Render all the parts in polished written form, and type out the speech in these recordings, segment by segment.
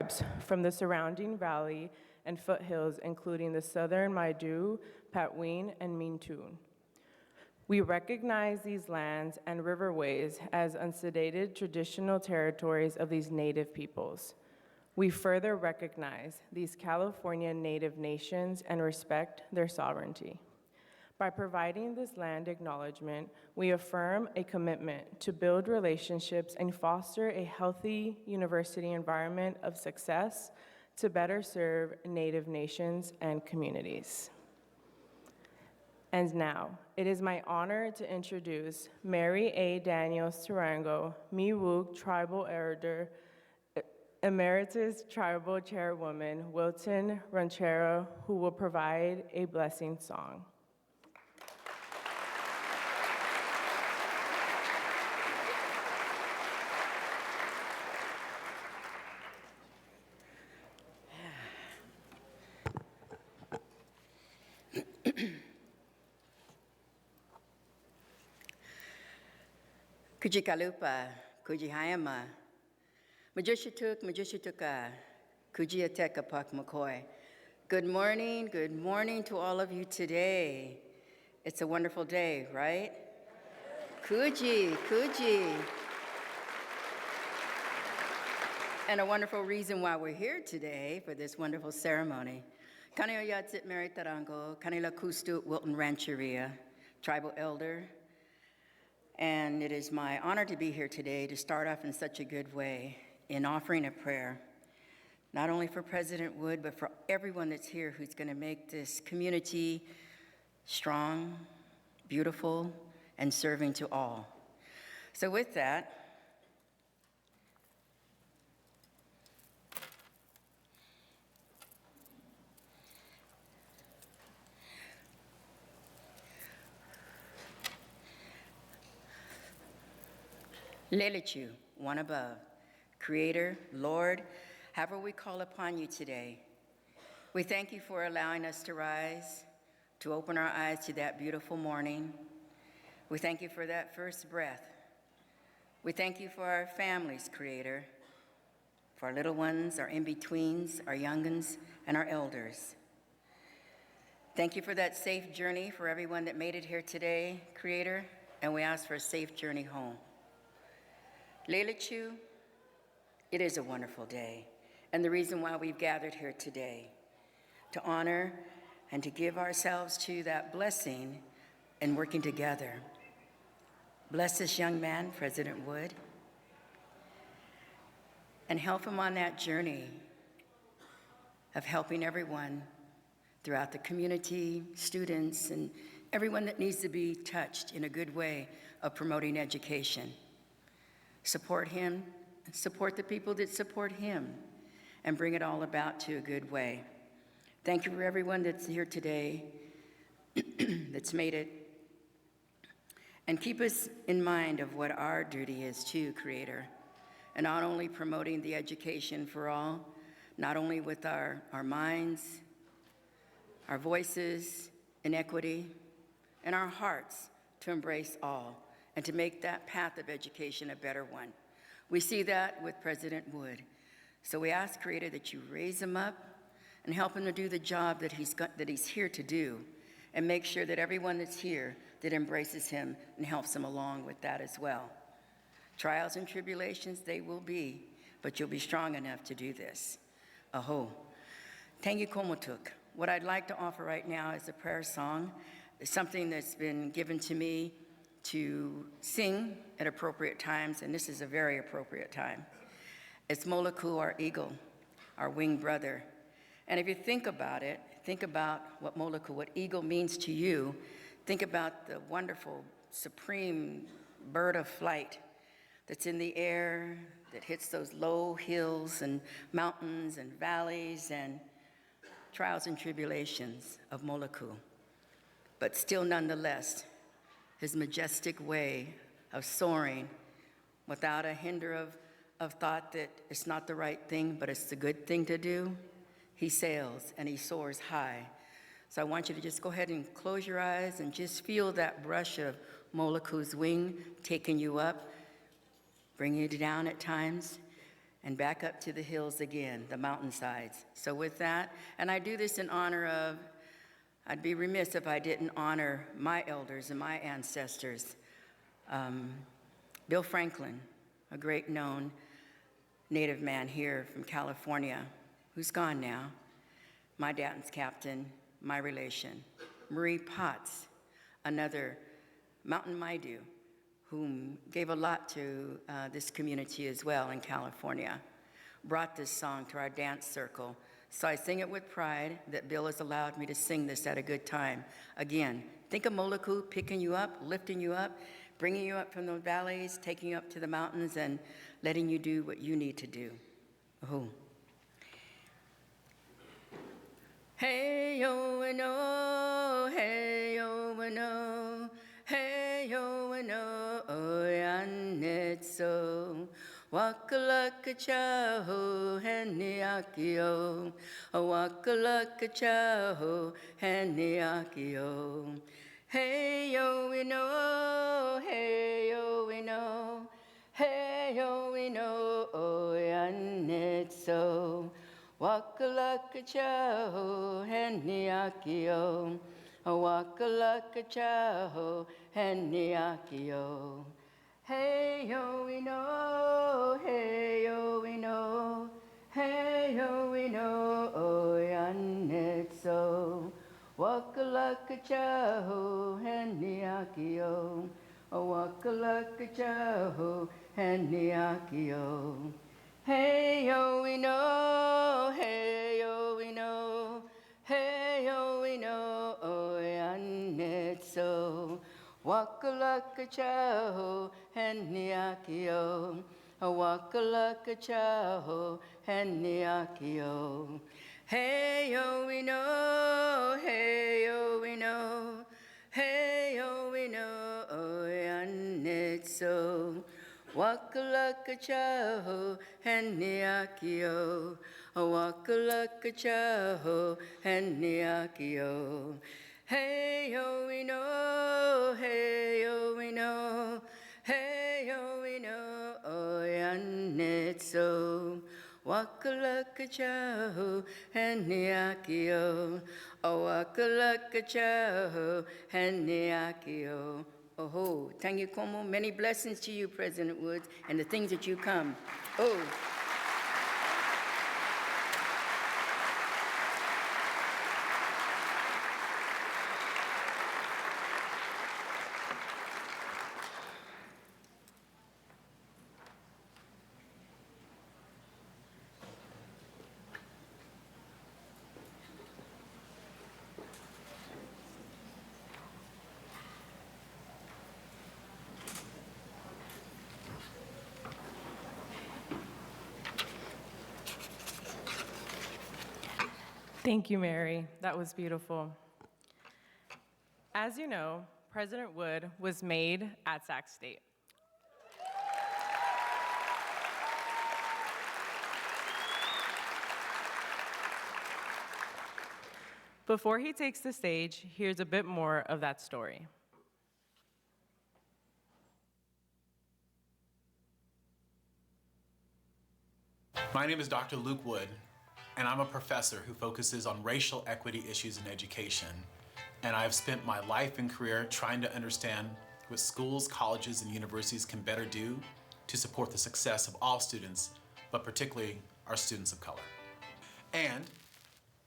tribes from the surrounding valley and foothills, including the Southern Maidu, Patwin, and Mintoon. We recognize these lands and riverways as unceded traditional territories of these Native peoples. We further recognize these California Native nations and respect their sovereignty. By providing this land acknowledgement, we affirm a commitment to build relationships and foster a healthy university environment of success to better serve Native nations and communities. And now, it is my honor to introduce Mary A. Daniels Tarango, Miwok Tribal Elder, Emeritus Tribal Chairwoman Wilton Ranchero, who will provide a blessing song. Kujikalupa, Kujihayama, Majishituka, Kujiateka Pak McCoy. Good morning to all of you today. It's a wonderful day, right? Kuji. And a wonderful reason why we're here today for this wonderful ceremony. Kaneo Yatsit Mary Tarango, Kanila Kustu Wilton Rancheria, Tribal Elder. And it is my honor to be here today to start off in such a good way in offering a prayer, not only for President Wood, but for everyone that's here who's going to make this community strong, beautiful, and serving to all. So with that, Lelechu, one above, Creator, Lord, however we call upon you today, we thank you for allowing us to rise, to open our eyes to that beautiful morning. We thank you for that first breath. We thank you for our families, Creator, for our little ones, our in-betweens, our young'uns, and our elders. Thank you for that safe journey for everyone that made it here today, Creator, and we ask for a safe journey home. Lelechu, it is a wonderful day, and the reason why we've gathered here today, to honor and to give ourselves to that blessing and working together. Bless this young man, President Wood, and help him on that journey of helping everyone throughout the community, students, and everyone that needs to be touched in a good way of promoting education. Support him, support the people that support him, and bring it all about to a good way. Thank you for everyone that's here today, that's made it. And keep us in mind of what our duty is too, Creator, and not only promoting the education for all, not only with our minds, our voices in equity, and our hearts to embrace all, and to make that path of education a better one. We see that with President Wood. So we ask, Creator, that you raise him up and help him to do the job that he's here to do, and make sure that everyone that's here that embraces him and helps him along with that as well. Trials and tribulations, they will be, but you'll be strong enough to do this. Aho. Tangi Komotuk. What I'd like to offer right now is a prayer song. It's something that's been given to me to sing at appropriate times, and this is a very appropriate time. It's Moloku, our eagle, our winged brother. And if you think about it, think about what Moloku, what eagle means to you. Think about the wonderful, supreme bird of flight that's in the air, that hits those low hills and mountains and valleys and trials and tribulations of Moloku. But still, nonetheless, his majestic way of soaring without a hinder of thought that it's not the right thing, but it's the good thing to do. He sails and he soars high. So I want you to just go ahead and close your eyes and just feel that brush of Moloku's wing taking you up, bringing you down at times, and back up to the hills again, the mountainsides. So with that, and I do this in honor of, I'd be remiss if I didn't honor my elders and my ancestors. Bill Franklin, a great known Native man here from California, who's gone now, my dad's captain, my relation. Marie Potts, another Mountain Maidu, whom gave a lot to this community as well in California, brought this song to our dance circle. So I sing it with pride that Bill has allowed me to sing this at a good time. Again, think of Moloku picking you up, lifting you up, bringing you up from the valleys, taking you up to the mountains, and letting you do what you need to do. Oh. Hey yo and oh, hey yo and oh, hey yo and oh, and so. Wakalaka chaho, heniakio, wakalaka chaho, heniakio. Hey yo we know, hey yo we know, hey yo we know, oh and it's so. Wakalaka chaho, heniakio, wakalaka chaho, heniakio. Hey yo we know, hey yo we know, hey yo we know, oh and it's so. Wakalaka chaho, heniakio, wakalaka chaho, heniakio. Hey yo we know, hey yo we know, hey yo we know, oh and it's so. Wakalaka chaho, heniakio, wakalaka chaho, heniakio. Hey yo we know, hey yo we know, hey yo we know, oh and it's so. Wakalaka chaho, heniakio, wakalaka chaho, heniakio. Hey yo we know, hey yo we know, hey yo we know, oh and it's so. Wakalaka chaho, heniakio, wakalaka chaho, heniakio. Oh, Tangi Como, many blessings to you, President Woods, and the things that you come. Oh. Thank you, Mary. That was beautiful. As you know, President Wood was made at Sac State. Before he takes the stage, here's a bit more of that story. My name is Dr. Luke Wood, and I'm a professor who focuses on racial equity issues in education. And I've spent my life and career trying to understand what schools, colleges, and universities can better do to support the success of all students, but particularly our students of color. And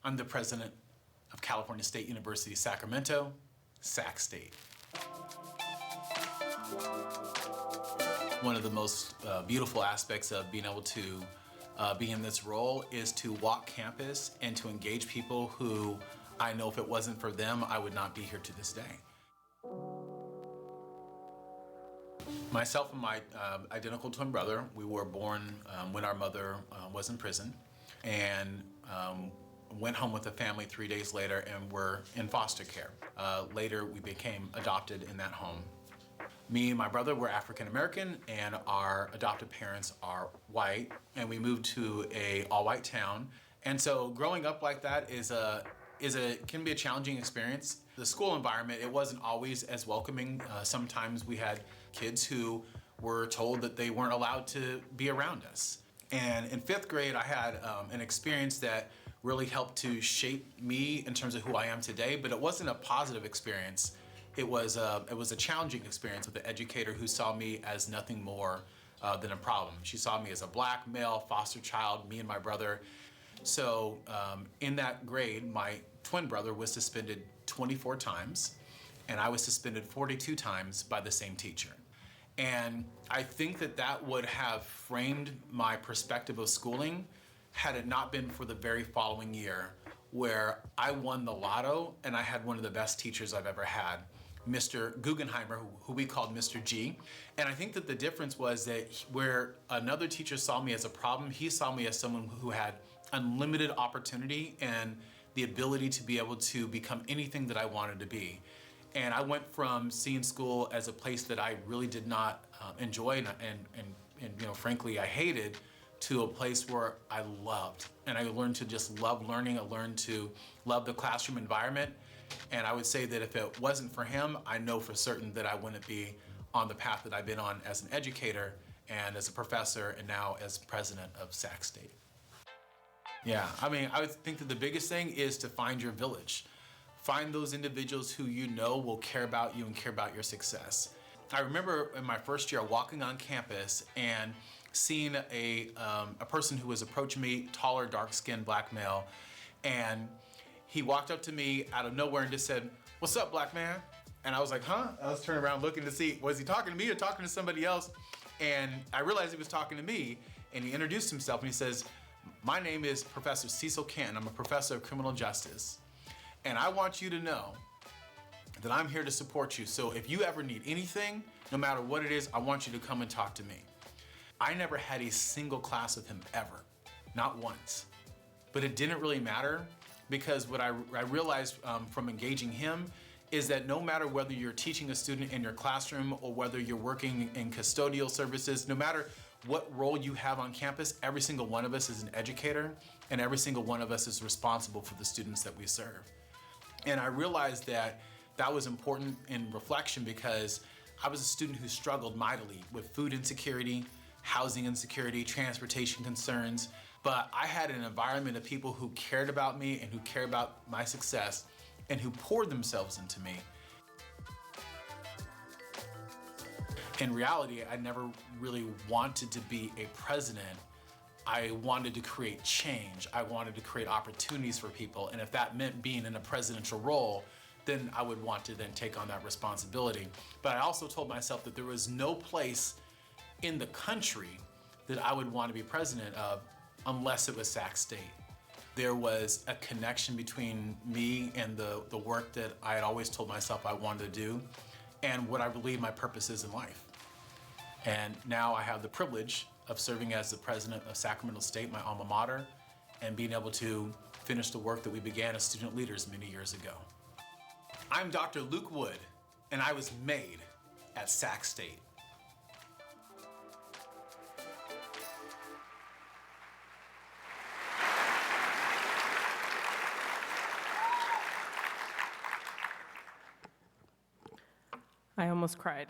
I'm the president of California State University, Sacramento, Sac State. One of the most beautiful aspects of being able to be in this role is to walk campus and to engage people who I know if it wasn't for them, I would not be here to this day. Myself and my identical twin brother, we were born when our mother was in prison, and went home with the family 3 days later and were in foster care. Later, we became adopted in that home. Me and my brother were African American, and our adoptive parents are white, and we moved to a all-white town. And so growing up like that can be a challenging experience. The school environment, it wasn't always as welcoming. Sometimes we had kids who were told that they weren't allowed to be around us. And in 5th grade, I had an experience that really helped to shape me in terms of who I am today, but it wasn't a positive experience. It was a challenging experience with an educator who saw me as nothing more than a problem. She saw me as a black male foster child, me and my brother. So in that grade, my twin brother was suspended 24 times, and I was suspended 42 times by the same teacher. And I think that that would have framed my perspective of schooling had it not been for the very following year, where I won the lotto and I had one of the best teachers I've ever had, Mr. Guggenheimer, who we called Mr. G. And I think that the difference was that where another teacher saw me as a problem, he saw me as someone who had unlimited opportunity and the ability to be able to become anything that I wanted to be. And I went from seeing school as a place that I really did not enjoy and you know, frankly, I hated, to a place where I loved. And I learned to just love learning. I learned to love the classroom environment. And I would say that if it wasn't for him, I know for certain that I wouldn't be on the path that I've been on as an educator and as a professor and now as president of Sac State. Yeah, I mean, I would think that the biggest thing is to find your village. Find those individuals who you know will care about you and care about your success. I remember in my first year walking on campus and seeing a person who was approaching me, taller, dark-skinned black male, and he walked up to me out of nowhere and just said, "What's up, black man?" And I was like, huh? I was turning around looking to see, was he talking to me or talking to somebody else? And I realized he was talking to me, and he introduced himself and he says, "My name is Professor Cecil Canton. I'm a professor of criminal justice. And I want you to know that I'm here to support you. So if you ever need anything, no matter what it is, I want you to come and talk to me." I never had a single class with him ever, not once. But it didn't really matter, because what I realized from engaging him is that no matter whether you're teaching a student in your classroom or whether you're working in custodial services, no matter what role you have on campus, every single one of us is an educator, and every single one of us is responsible for the students that we serve. And I realized that that was important in reflection, because I was a student who struggled mightily with food insecurity, housing insecurity, transportation concerns, but I had an environment of people who cared about me and who cared about my success and who poured themselves into me. In reality, I never really wanted to be a president. I wanted to create change. I wanted to create opportunities for people, and if that meant being in a presidential role, then I would want to then take on that responsibility. But I also told myself that there was no place in the country that I would want to be president of unless it was Sac State. There was a connection between me and the work that I had always told myself I wanted to do and what I believe my purpose is in life. And now I have the privilege of serving as the president of Sacramento State, my alma mater, and being able to finish the work that we began as student leaders many years ago. I'm Dr. Luke Wood, and I was made at Sac State. I almost cried.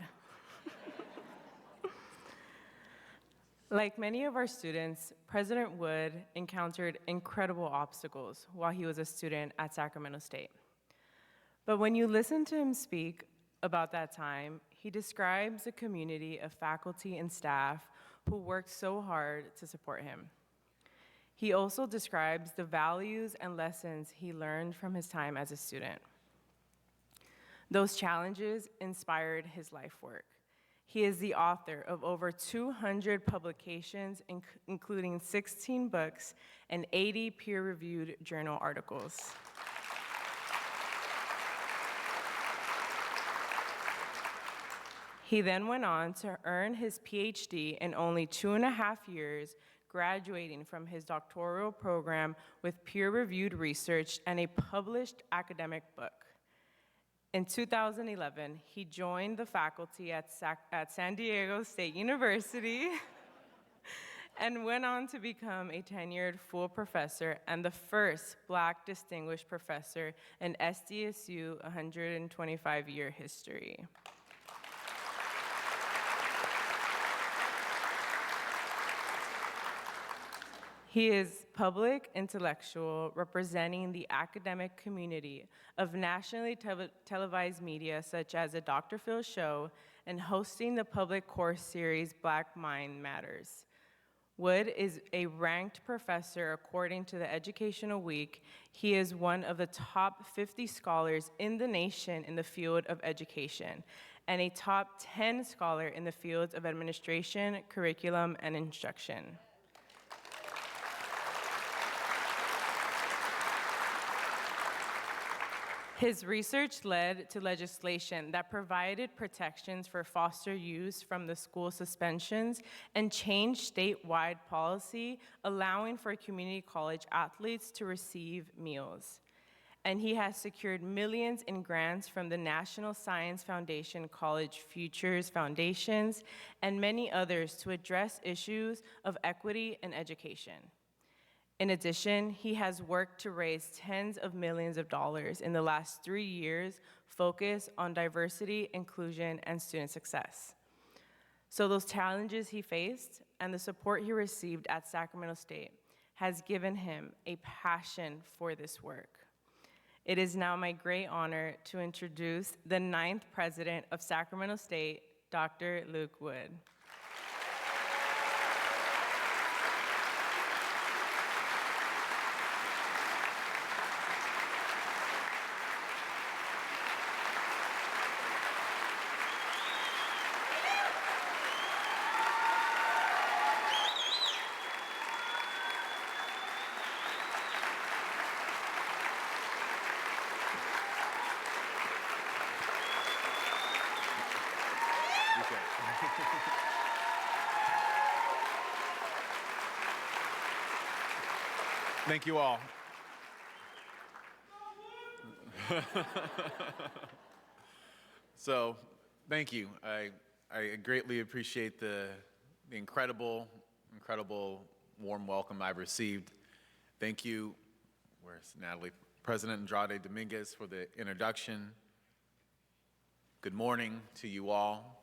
Like many of our students, President Wood encountered incredible obstacles while he was a student at Sacramento State. But when you listen to him speak about that time, he describes a community of faculty and staff who worked so hard to support him. He also describes the values and lessons he learned from his time as a student. Those challenges inspired his life work. He is the author of over 200 publications, including 16 books and 80 peer-reviewed journal articles. He then went on to earn his PhD in only 2.5 years, graduating from his doctoral program with peer-reviewed research and a published academic book. In 2011, he joined the faculty at San Diego State University and went on to become a tenured full professor and the first Black distinguished professor in SDSU 125-year history. He is public intellectual representing the academic community of nationally televised media such as The Dr. Phil Show and hosting the public course series Black Mind Matters. Wood is a ranked professor according to the Educational Week. He is one of the top 50 scholars in the nation in the field of education and a top 10 scholar in the fields of administration, curriculum, and instruction. His research led to legislation that provided protections for foster youth from the school suspensions and changed statewide policy allowing for community college athletes to receive meals. And he has secured millions in grants from the National Science Foundation, College Futures Foundations, and many others to address issues of equity in education. In addition, he has worked to raise tens of millions of dollars in the last 3 years, focused on diversity, inclusion, and student success. So those challenges he faced and the support he received at Sacramento State has given him a passion for this work. It is now my great honor to introduce the 9th president of Sacramento State, Dr. Luke Wood. Thank you all. So, thank you. I greatly appreciate the incredible warm welcome I've received. Thank you, where's Natalie? President Andrade Dominguez for the introduction. Good morning to you all.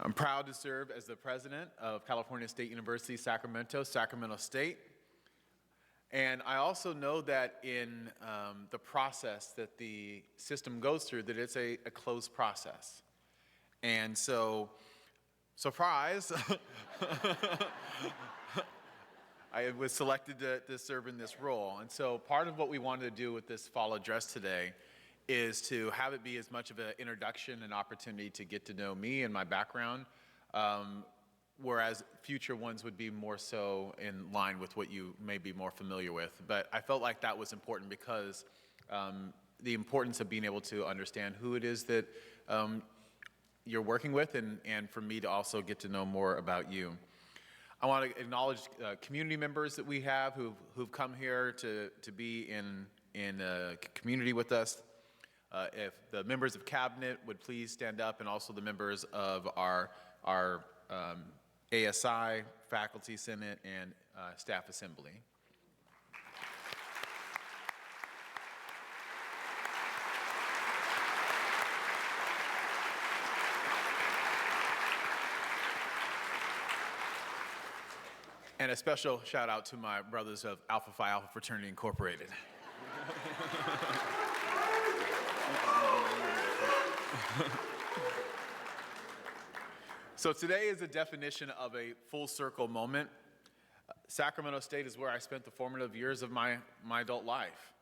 I'm proud to serve as the president of California State University, Sacramento, Sacramento State. And I also know that in the process that the system goes through, that it's a closed process. And so, surprise, I was selected to serve in this role. And so part of what we wanted to do with this fall address today is to have it be as much of an introduction and opportunity to get to know me and my background, whereas future ones would be more so in line with what you may be more familiar with. But I felt like that was important because the importance of being able to understand who it is that you're working with and for me to also get to know more about you. I want to acknowledge community members that we have who've come here to be in a community with us. If the members of cabinet would please stand up, and also the members of our ASI, faculty senate, and staff assembly. And a special shout out to my brothers of Alpha Phi Alpha Fraternity Incorporated. So today is a definition of a full circle moment. Sacramento State is where I spent the formative years of my adult life.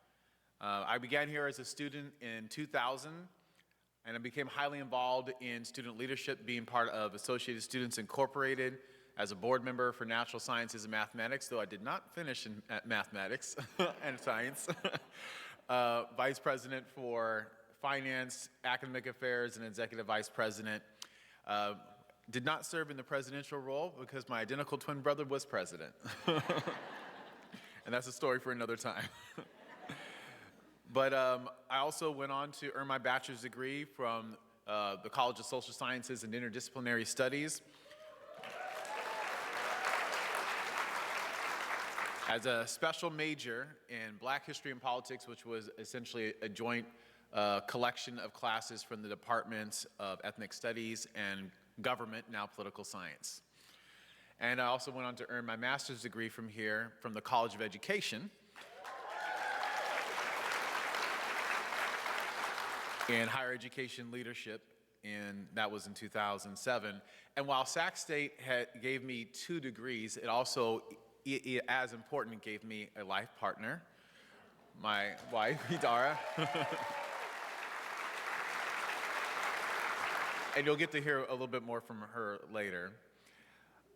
I began here as a student in 2000, and I became highly involved in student leadership, being part of Associated Students Incorporated, as a board member for natural sciences and mathematics, though I did not finish in mathematics and science. Vice president for finance, academic affairs, and executive vice president. Did not serve in the presidential role because my identical twin brother was president. And that's a story for another time. But I also went on to earn my bachelor's degree from the College of Social Sciences and Interdisciplinary Studies. As a special major in Black History and Politics, which was essentially a joint a collection of classes from the departments of ethnic studies and government, now political science. And I also went on to earn my master's degree from here, from the College of Education, in higher education leadership, and that was in 2007. And while Sac State gave me 2 degrees, it also, as important, gave me a life partner, my wife, Idara. And you'll get to hear a little bit more from her later.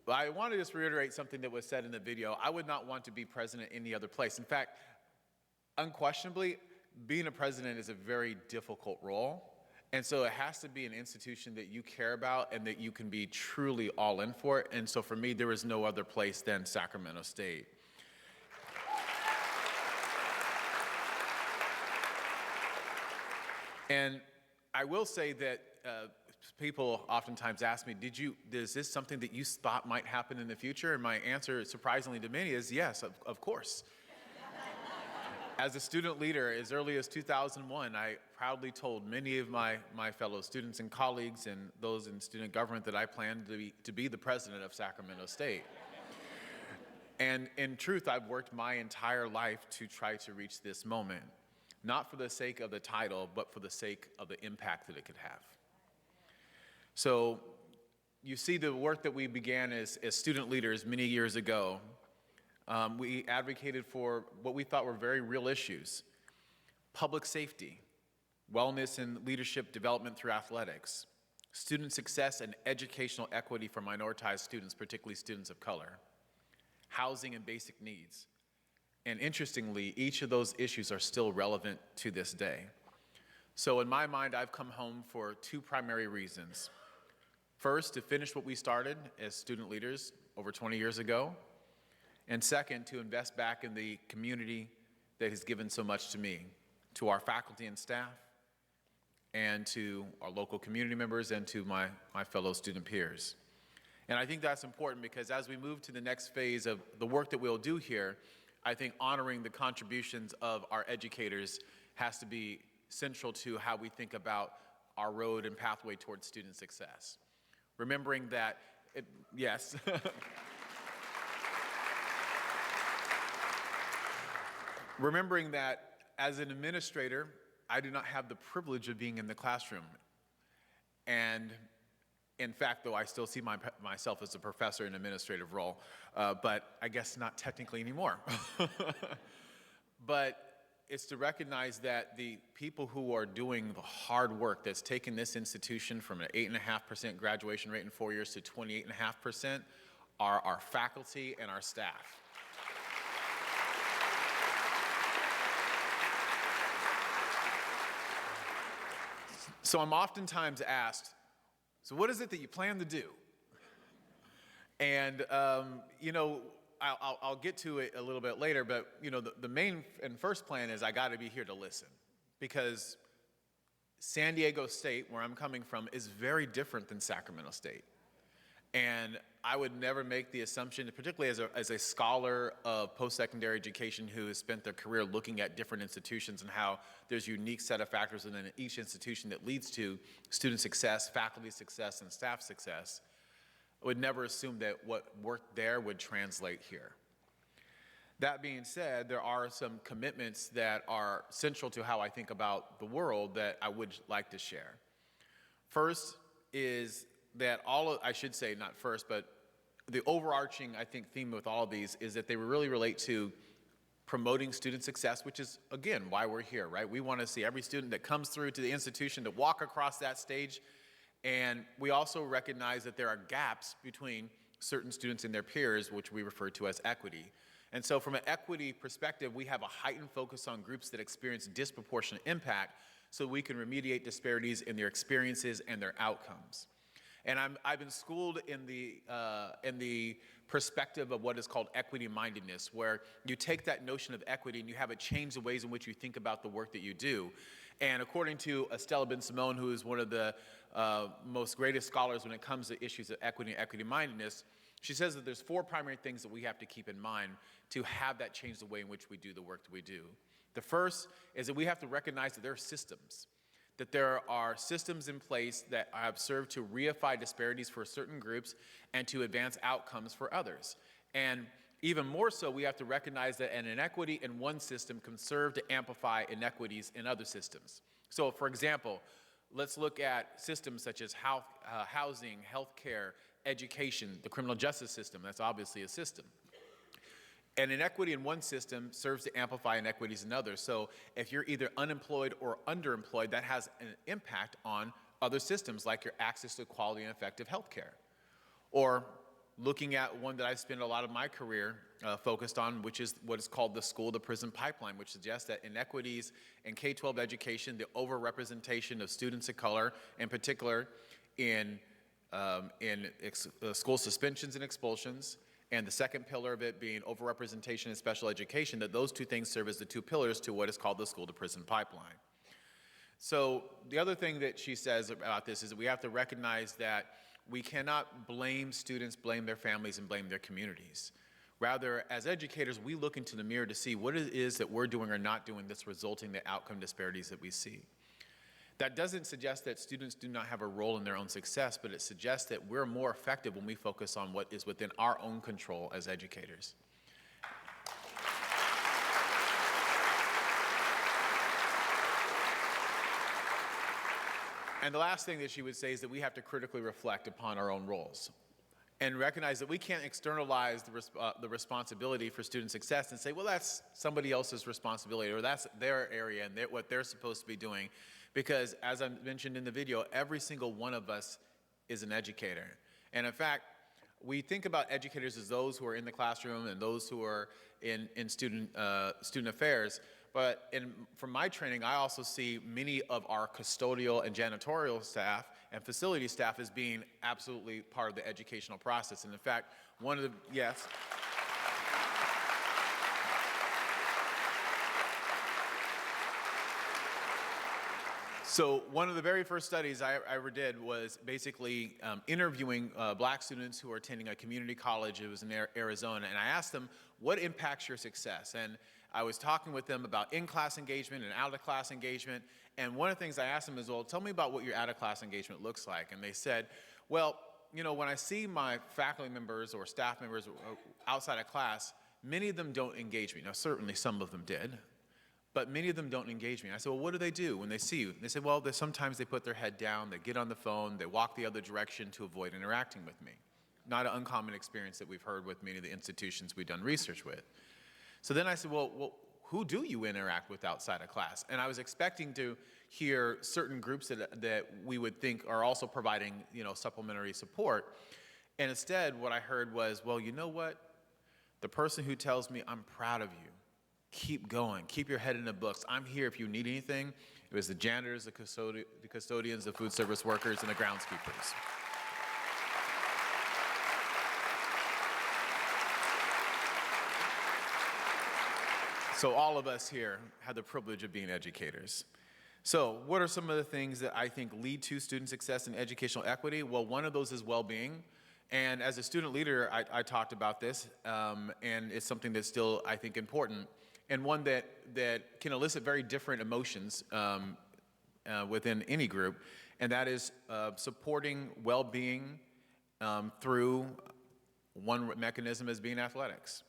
But I want to just reiterate something that was said in the video. I would not want to be president any other place. In fact, unquestionably, being a president is a very difficult role. And so it has to be an institution that you care about and that you can be truly all in for it. And so for me, there is no other place than Sacramento State. And I will say that people oftentimes ask me, is this something that you thought might happen in the future? And my answer, surprisingly to many, is yes, of course. As a student leader, as early as 2001, I proudly told many of my fellow students and colleagues and those in student government that I planned to be the president of Sacramento State. And in truth, I've worked my entire life to try to reach this moment, not for the sake of the title, but for the sake of the impact that it could have. So you see the work that we began as student leaders many years ago. We advocated for what we thought were very real issues: public safety, wellness and leadership development through athletics, student success and educational equity for minoritized students, particularly students of color, housing and basic needs. And interestingly, each of those issues are still relevant to this day. So in my mind, I've come home for 2 primary reasons. First, to finish what we started as student leaders over 20 years ago. And second, to invest back in the community that has given so much to me, to our faculty and staff, and to our local community members, and to my fellow student peers. And I think that's important because as we move to the next phase of the work that we'll do here, I think honoring the contributions of our educators has to be central to how we think about our road and pathway towards student success. Remembering that, yes. Remembering that as an administrator, I do not have the privilege of being in the classroom. And in fact, though, I still see myself as a professor in an administrative role, but I guess not technically anymore. But it's to recognize that the people who are doing the hard work that's taken this institution from an 8.5% graduation rate in 4 years to 28.5% are our faculty and our staff. So I'm oftentimes asked, so what is it that you plan to do? And, I'll get to it a little bit later, but, the main and first plan is I got to be here to listen. Because San Diego State, where I'm coming from, is very different than Sacramento State. And I would never make the assumption, particularly as a scholar of post-secondary education who has spent their career looking at different institutions and how there's a unique set of factors within each institution that leads to student success, faculty success, and staff success, I would never assume that what worked there would translate here. That being said, there are some commitments that are central to how I think about the world that I would like to share. First is that I should say not first, but the overarching, I think, theme with all of these is that they really relate to promoting student success, which is, again, why we're here, right? We want to see every student that comes through to the institution to walk across that stage. And we also recognize that there are gaps between certain students and their peers, which we refer to as equity. And so from an equity perspective, we have a heightened focus on groups that experience disproportionate impact so we can remediate disparities in their experiences and their outcomes. And I've been schooled in the perspective of what is called equity-mindedness, where you take that notion of equity and you have it change the ways in which you think about the work that you do. And according to Estella Ben-Simone, who is one of the most greatest scholars when it comes to issues of equity and equity-mindedness, she says that there's 4 primary things that we have to keep in mind to have that change the way in which we do the work that we do. The first is that we have to recognize that there are systems, that there are systems in place that have served to reify disparities for certain groups and to advance outcomes for others. And even more so, we have to recognize that an inequity in one system can serve to amplify inequities in other systems. So, for example, let's look at systems such as housing, healthcare, education, the criminal justice system. That's obviously a system. An inequity in one system serves to amplify inequities in others. So if you're either unemployed or underemployed, that has an impact on other systems, like your access to quality and effective health care. Or looking at one that I've spent a lot of my career focused on, which is what is called the school-to-prison pipeline, which suggests that inequities in K-12 education, the overrepresentation of students of color, in particular in school suspensions and expulsions, and the second pillar of it being overrepresentation in special education, that those two things serve as the two pillars to what is called the school-to-prison pipeline. So the other thing that she says about this is that we have to recognize that we cannot blame students, blame their families, and blame their communities. Rather, as educators, we look into the mirror to see what it is that we're doing or not doing that's resulting in the outcome disparities that we see. That doesn't suggest that students do not have a role in their own success, but it suggests that we're more effective when we focus on what is within our own control as educators. And the last thing that she would say is that we have to critically reflect upon our own roles and recognize that we can't externalize the responsibility for student success and say, well, that's somebody else's responsibility, or that's their area and what they're supposed to be doing. Because as I mentioned in the video, every single one of us is an educator. And in fact, we think about educators as those who are in the classroom and those who are in student affairs. But from my training, I also see many of our custodial and janitorial staff and facility staff as being absolutely part of the educational process. And in fact, yes. So one of the very first studies I ever did was basically interviewing black students who were attending a community college. It was in Arizona, and I asked them, what impacts your success? And I was talking with them about in-class engagement and out-of-class engagement, and one of the things I asked them is, well, tell me about what your out-of-class engagement looks like. And they said, well, you know, when I see my faculty members or staff members outside of class, many of them don't engage me. Now, certainly some of them did, but many of them don't engage me. I said, well, what do they do when they see you? They said, well, sometimes they put their head down, they get on the phone, they walk the other direction to avoid interacting with me. Not an uncommon experience that we've heard with many of the institutions we've done research with. So then I said, well, who do you interact with outside of class? And I was expecting to hear certain groups that we would think are also providing, you know, supplementary support. And instead, what I heard was, well, you know what? The person who tells me, I'm proud of you, keep going, keep your head in the books, I'm here if you need anything, it was the janitors, the custodians, the food service workers, and the groundskeepers. So all of us here have the privilege of being educators. So what are some of the things that I think lead to student success and educational equity? Well, one of those is well-being. And as a student leader, I talked about this, and it's something that's still, I think, important, and one that can elicit very different emotions within any group, and that is supporting well-being through one mechanism as being athletics.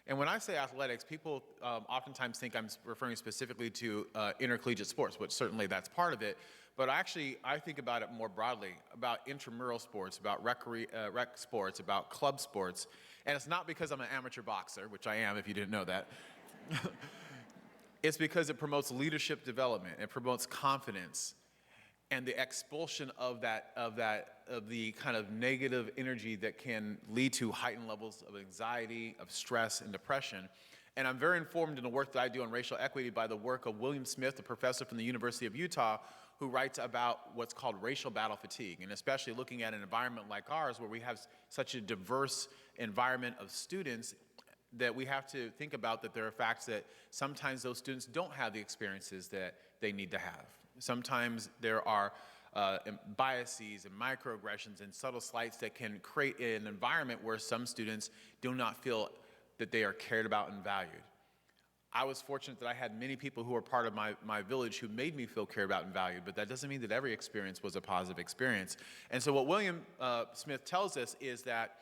And when I say athletics, people oftentimes think I'm referring specifically to intercollegiate sports, which certainly that's part of it. But actually, I think about it more broadly, about intramural sports, about rec sports, about club sports. And it's not because I'm an amateur boxer, which I am if you didn't know that. It's because it promotes leadership development, it promotes confidence, and the expulsion of the kind of negative energy that can lead to heightened levels of anxiety, of stress, and depression. And I'm very informed in the work that I do on racial equity by the work of William Smith, a professor from the University of Utah, who writes about what's called racial battle fatigue, and especially looking at an environment like ours where we have such a diverse environment of students that we have to think about that there are facts that sometimes those students don't have the experiences that they need to have. Sometimes there are biases and microaggressions and subtle slights that can create an environment where some students do not feel that they are cared about and valued. I was fortunate that I had many people who were part of my village who made me feel cared about and valued, but that doesn't mean that every experience was a positive experience. And so what William Smith tells us is that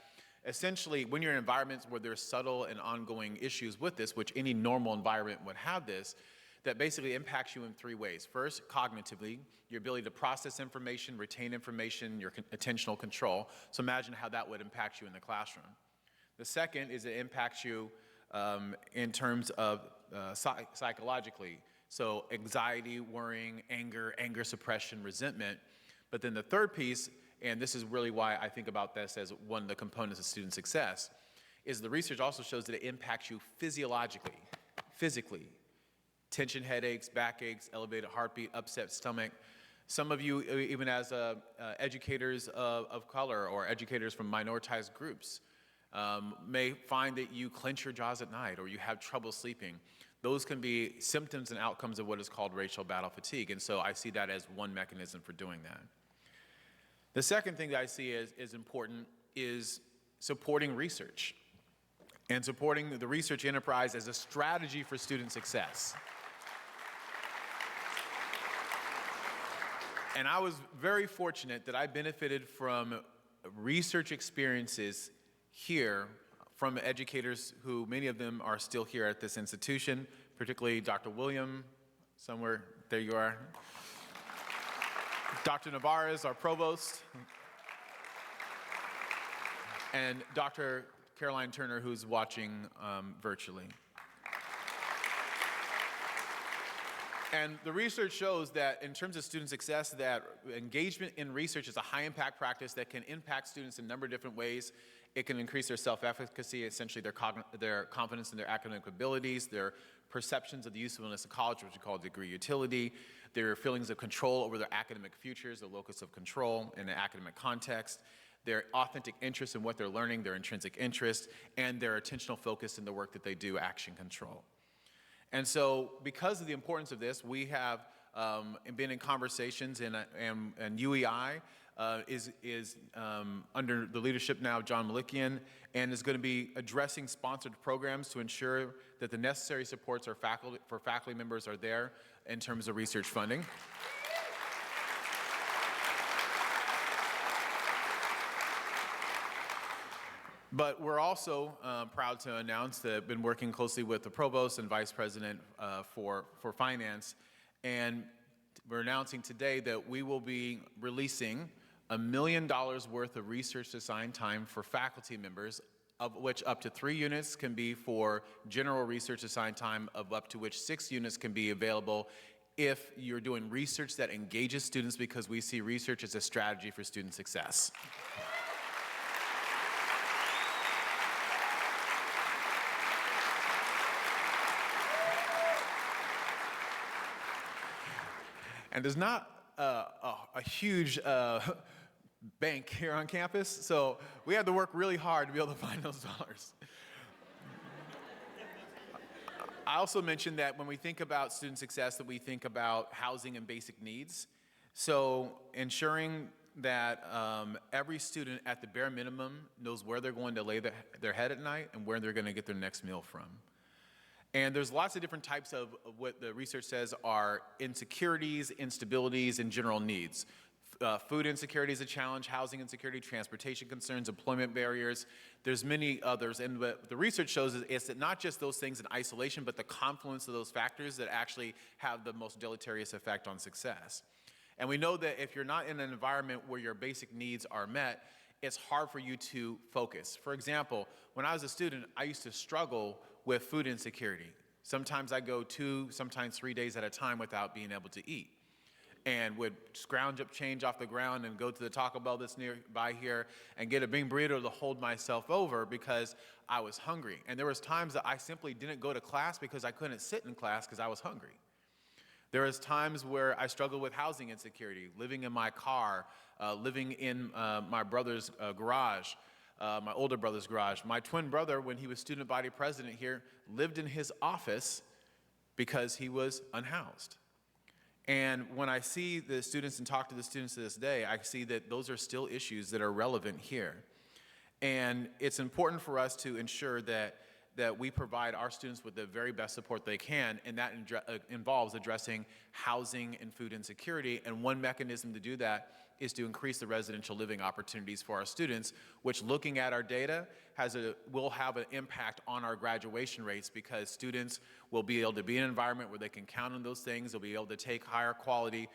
essentially when you're in environments where there's subtle and ongoing issues with this, which any normal environment would have this, that basically impacts you in three ways. First, cognitively, your ability to process information, retain information, your attentional control. So imagine how that would impact you in the classroom. The second is it impacts you in terms of psychologically. So anxiety, worrying, anger suppression, resentment. But then the third piece, and this is really why I think about this as one of the components of student success, is the research also shows that it impacts you physiologically, physically. Tension headaches, backaches, elevated heartbeat, upset stomach. Some of you, even as educators of color or educators from minoritized groups, may find that you clench your jaws at night or you have trouble sleeping. Those can be symptoms and outcomes of what is called racial battle fatigue, and so I see that as one mechanism for doing that. The second thing that I see is important is supporting research and supporting the research enterprise as a strategy for student success. And I was very fortunate that I benefited from research experiences here from educators who, many of them are still here at this institution, particularly Dr. William, somewhere, there you are. Dr. Navarez, our provost, and Dr. Caroline Turner, who's watching virtually. And the research shows that in terms of student success, that engagement in research is a high impact practice that can impact students in a number of different ways. It can increase their self-efficacy, essentially their confidence in their academic abilities, their perceptions of the usefulness of college, which we call degree utility, their feelings of control over their academic futures, the locus of control in an academic context, their authentic interest in what they're learning, their intrinsic interest, and their attentional focus in the work that they do, action control. And so because of the importance of this, we have been in conversations, and UEI is under the leadership now of John Malikian, and is going to be addressing sponsored programs to ensure that the necessary supports for faculty members are there in terms of research funding. But we're also proud to announce that I've been working closely with the provost and vice president for finance, and we're announcing today that we will be releasing $1 million worth of research assigned time for faculty members, of which up to 3 units can be for general research assigned time, of up to which 6 units can be available if you're doing research that engages students, because we see research as a strategy for student success. And there's not a huge bank here on campus, so we had to work really hard to be able to find those dollars. I also mentioned that when we think about student success, that we think about housing and basic needs. So ensuring that every student at the bare minimum knows where they're going to lay their head at night and where they're going to get their next meal from. And there's lots of different types of what the research says are insecurities, instabilities, and general needs. Food insecurity is a challenge, housing insecurity, transportation concerns, employment barriers. There's many others. And what the research shows is that not just those things in isolation, but the confluence of those factors that actually have the most deleterious effect on success. And we know that if you're not in an environment where your basic needs are met, it's hard for you to focus. For example, when I was a student, I used to struggle with food insecurity. Sometimes I go 2, sometimes 3 days at a time without being able to eat, and would scrounge up change off the ground and go to the Taco Bell that's nearby here and get a bean burrito to hold myself over because I was hungry. And there was times that I simply didn't go to class because I couldn't sit in class because I was hungry. There was times where I struggled with housing insecurity, living in my car, living in my brother's garage, my older brother's garage. My twin brother, when he was student body president here, lived in his office because he was unhoused. And when I see the students and talk to the students to this day, I see that those are still issues that are relevant here. And it's important for us to ensure that that we provide our students with the very best support they can, and that involves addressing housing and food insecurity. And one mechanism to do that is to increase the residential living opportunities for our students, which, looking at our data, will have an impact on our graduation rates, because students will be able to be in an environment where they can count on those things. They'll be able to take higher quality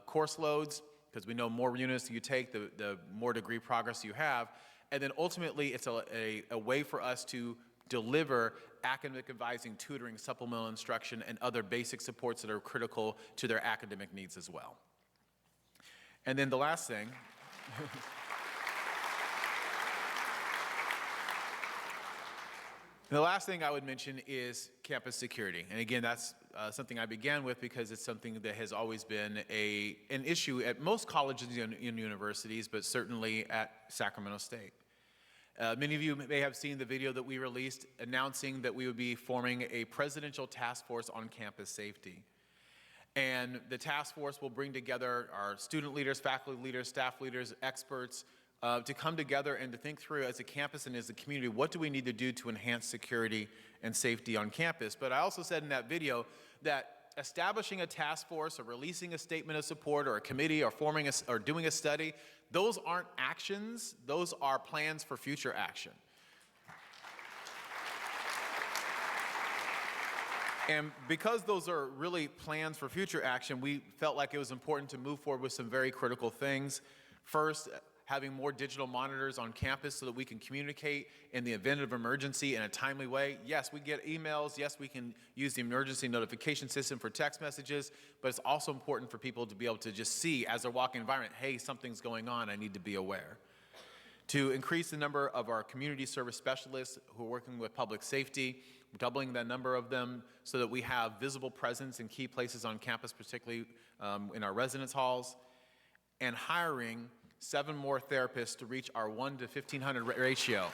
course loads, because we know more units you take, the more degree progress you have. And then ultimately, it's a way for us to deliver academic advising, tutoring, supplemental instruction, and other basic supports that are critical to their academic needs as well. And then the last thing, I would mention is campus security. And again, that's something I began with because it's something that has always been an issue at most colleges and universities, but certainly at Sacramento State. Many of you may have seen the video that we released announcing that we would be forming a presidential task force on campus safety. And the task force will bring together our student leaders, faculty leaders, staff leaders, experts, to come together and to think through as a campus and as a community, what do we need to do to enhance security and safety on campus? But I also said in that video that establishing a task force or releasing a statement of support or a committee or or doing a study, those aren't actions, those are plans for future action. And because those are really plans for future action, we felt like it was important to move forward with some very critical things. First, having more digital monitors on campus so that we can communicate in the event of emergency in a timely way. Yes, we get emails. Yes, we can use the emergency notification system for text messages, but it's also important for people to be able to just see as they're walking the environment, hey, something's going on, I need to be aware. To increase the number of our community service specialists who are working with public safety, doubling the number of them so that we have visible presence in key places on campus, particularly in our residence halls, and hiring 7 more therapists to reach our 1 to 1,500 ratio.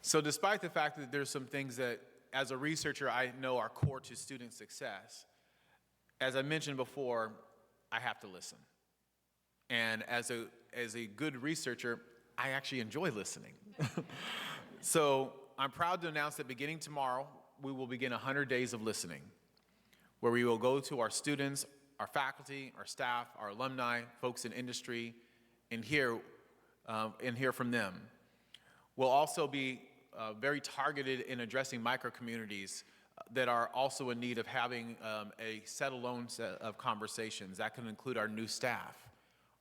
So despite the fact that there's some things that, as a researcher, I know are core to student success, as I mentioned before, I have to listen. And as a good researcher, I actually enjoy listening. So I'm proud to announce that beginning tomorrow, we will begin 100 days of listening, where we will go to our students, our faculty, our staff, our alumni, folks in industry, and hear from them. We'll also be very targeted in addressing micro-communities that are also in need of having a set-alone set of conversations. That can include our new staff,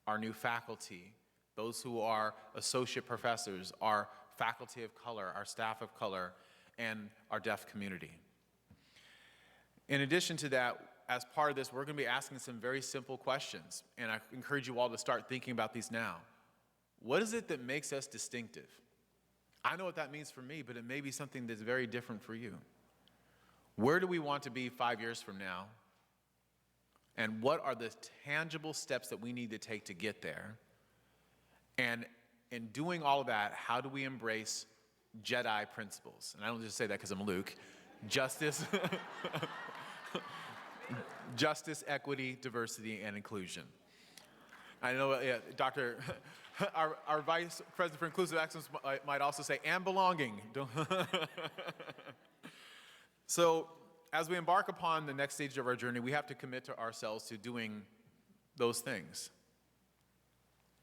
our new faculty, those who are associate professors, our faculty of color, our staff of color, and our deaf community. In addition to that, as part of this, we're going to be asking some very simple questions, and I encourage you all to start thinking about these now. What is it that makes us distinctive? I know what that means for me, but it may be something that's very different for you. Where do we want to be 5 years from now? And what are the tangible steps that we need to take to get there? And in doing all of that, how do we embrace Jedi principles? And I don't just say that because I'm Luke. Justice, justice, equity, diversity, and inclusion. I know, our Vice President for Inclusive Excellence might also say, and belonging. So as we embark upon the next stage of our journey, we have to commit to ourselves to doing those things.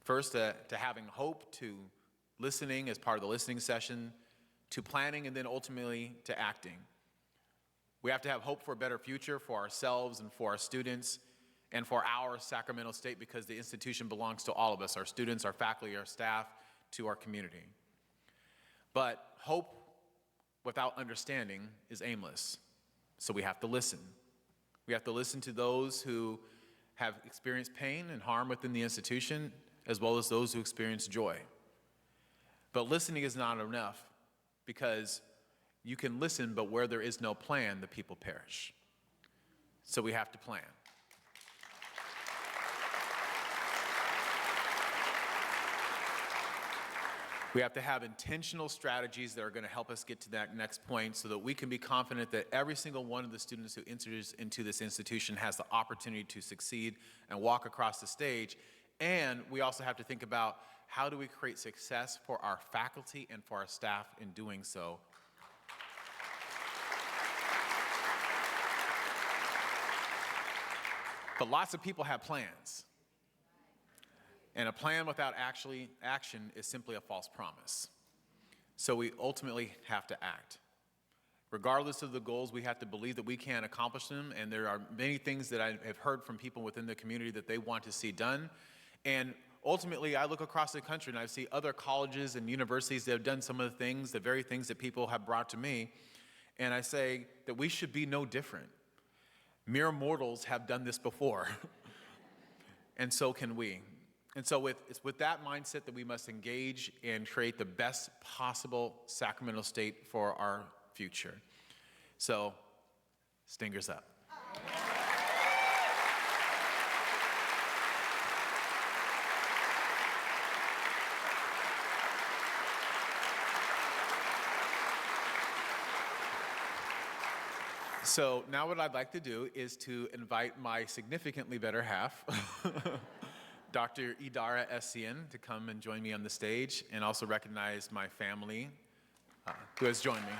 First, to having hope, to listening as part of the listening session, to planning, and then ultimately to acting. We have to have hope for a better future for ourselves and for our students and for our Sacramento State, because the institution belongs to all of us, our students, our faculty, our staff, to our community. But hope without understanding is aimless. So we have to listen. We have to listen to those who have experienced pain and harm within the institution, as well as those who experience joy. But listening is not enough, because you can listen, but where there is no plan, the people perish. So we have to plan. We have to have intentional strategies that are going to help us get to that next point so that we can be confident that every single one of the students who enters into this institution has the opportunity to succeed and walk across the stage. And we also have to think about how do we create success for our faculty and for our staff in doing so. But lots of people have plans. And a plan without action is simply a false promise. So we ultimately have to act. Regardless of the goals, we have to believe that we can accomplish them, and there are many things that I have heard from people within the community that they want to see done. And ultimately, I look across the country and I see other colleges and universities that have done some of the things, the very things that people have brought to me, and I say that we should be no different. Mere mortals have done this before, and so can we. And so it's with that mindset that we must engage and create the best possible Sacramento State for our future. So, stingers up. So now what I'd like to do is to invite my significantly better half, Dr. Idara Essien, to come and join me on the stage, and also recognize my family who has joined me.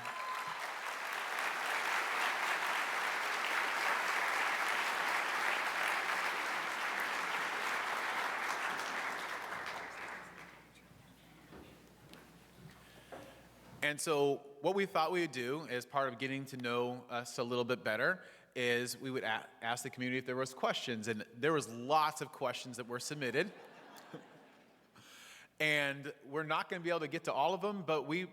And so what we thought we would do as part of getting to know us a little bit better is we would ask the community if there was questions, and there was lots of questions that were submitted. And we're not going to be able to get to all of them, but we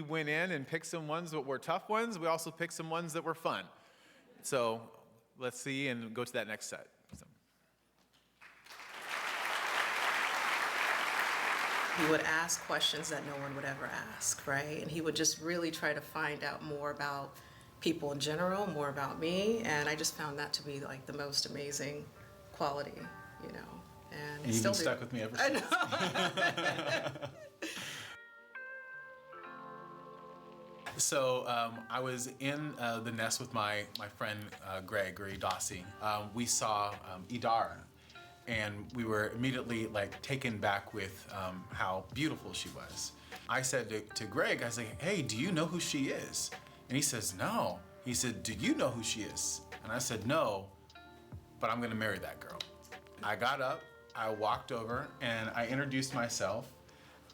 went in and picked some ones that were tough ones. We also picked some ones that were fun. So let's see and go to that next set. He would ask questions that no one would ever ask, right? And he would just really try to find out more about people in general, more about me, and I just found that to be like the most amazing quality, you know. And you've been stuck with me ever since. I know. So I was in the nest with my friend Gregory Dossi. We saw Idara, and we were immediately like taken back with how beautiful she was. I said to Greg, I was like, hey, do you know who she is? And he says, no. He said, do you know who she is? And I said, no, but I'm gonna marry that girl. I got up, I walked over, and I introduced myself,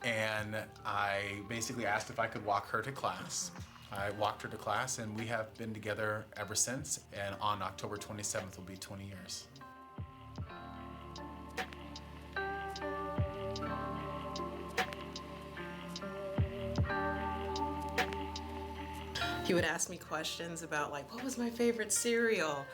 and I basically asked if I could walk her to class. I walked her to class, and we have been together ever since, and on October 27th will be 20 years. He would ask me questions about like, what was my favorite cereal?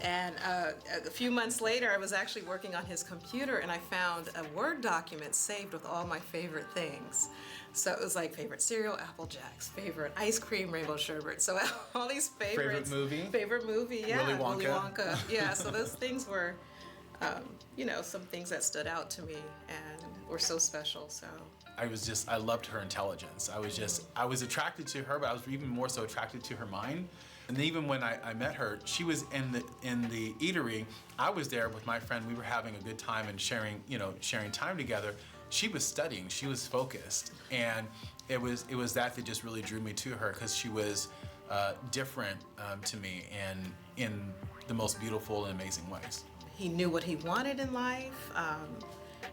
And a few months later, I was actually working on his computer and I found a Word document saved with all my favorite things. So it was like favorite cereal, Apple Jacks, favorite ice cream, rainbow sherbet. So all these favorites. Favorite movie, yeah. Willy Wonka. Yeah, so those things were, you know, some things that stood out to me and were so special, so. I loved her intelligence. I was attracted to her, but I was even more so attracted to her mind. And even when I met her, she was in the eatery. I was there with my friend. We were having a good time and sharing time together. She was studying. She was focused, and it was that just really drew me to her because she was different to me and in the most beautiful and amazing ways. He knew what he wanted in life.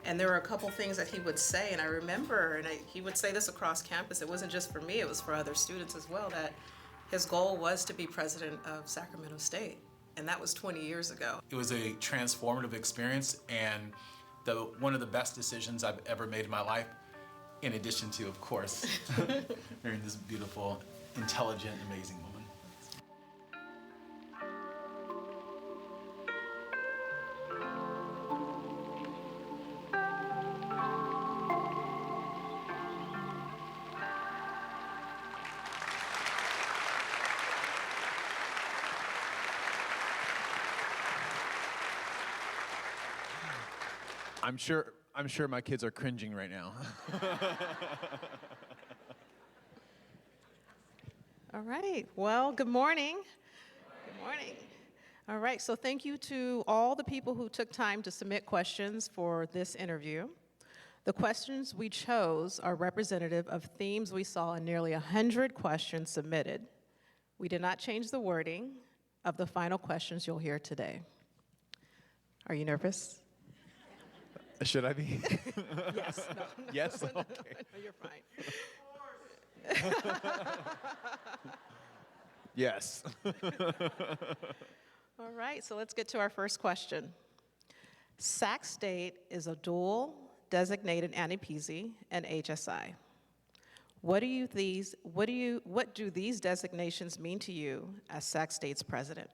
And there were a couple things that he would say, and I remember, and he would say this across campus, it wasn't just for me, it was for other students as well, that his goal was to be president of Sacramento State, and that was 20 years ago. It was a transformative experience, and one of the best decisions I've ever made in my life, in addition to, of course, marrying this beautiful, intelligent, amazing woman. I'm sure my kids are cringing right now. All right. Well, good morning. Good morning. All right. So thank you to all the people who took time to submit questions for this interview. The questions we chose are representative of themes we saw in nearly 100 questions submitted. We did not change the wording of the final questions you'll hear today. Are you nervous? Should I be? Yes. No. Yes? Okay. No, you're fine. Yes. All right, so let's get to our first question. Sac State is a dual designated NAPZ and HSI. What do these designations mean to you as Sac State's president?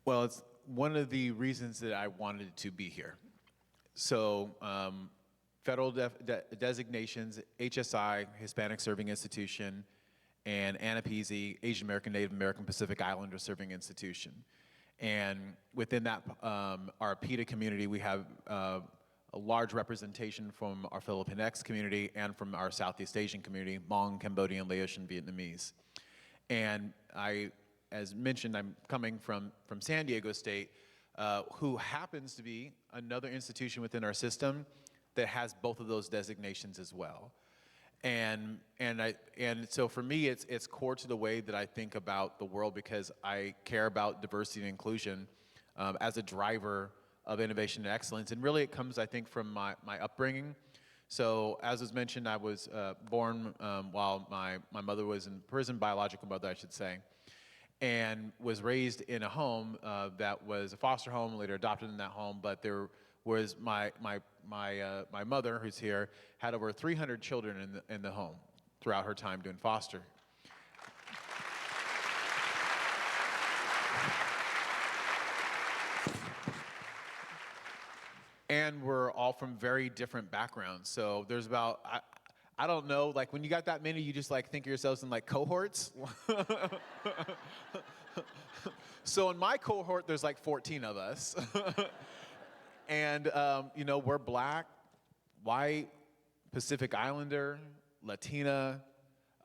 Well, it's one of the reasons that I wanted to be here. So federal designations, HSI, Hispanic Serving Institution, and ANAPZ, Asian American, Native American, Pacific Islander Serving Institution. And within that, our PETA community, we have a large representation from our Filipinx community and from our Southeast Asian community, Hmong, Cambodian, Laotian, Vietnamese. And as mentioned, I'm coming from San Diego State, who happens to be another institution within our system that has both of those designations as well. And so for me, it's core to the way that I think about the world, because I care about diversity and inclusion as a driver of innovation and excellence. And really it comes, I think, from my upbringing. So as was mentioned, I was born while my mother was in prison, biological mother, I should say, and was raised in a home that was a foster home, later adopted in that home, but there was my mother, who's here, had over 300 children in the home throughout her time doing foster. And we're all from very different backgrounds. So there's about, I don't know, like when you got that many, you just like think of yourselves in like cohorts. So in my cohort, there's like 14 of us. And, you know, we're black, white, Pacific Islander, Latina.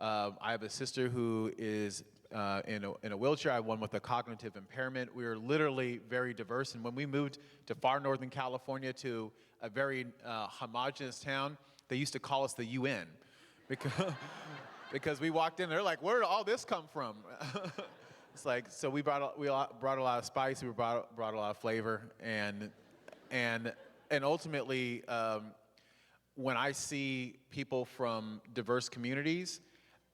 I have a sister who is in a wheelchair. I have one with a cognitive impairment. We are literally very diverse. And when we moved to far northern California to a very homogenous town, they used to call us the UN because we walked in, they're like, where did all this come from? It's like, so we brought a lot of spice, we brought a lot of flavor, and ultimately, when I see people from diverse communities,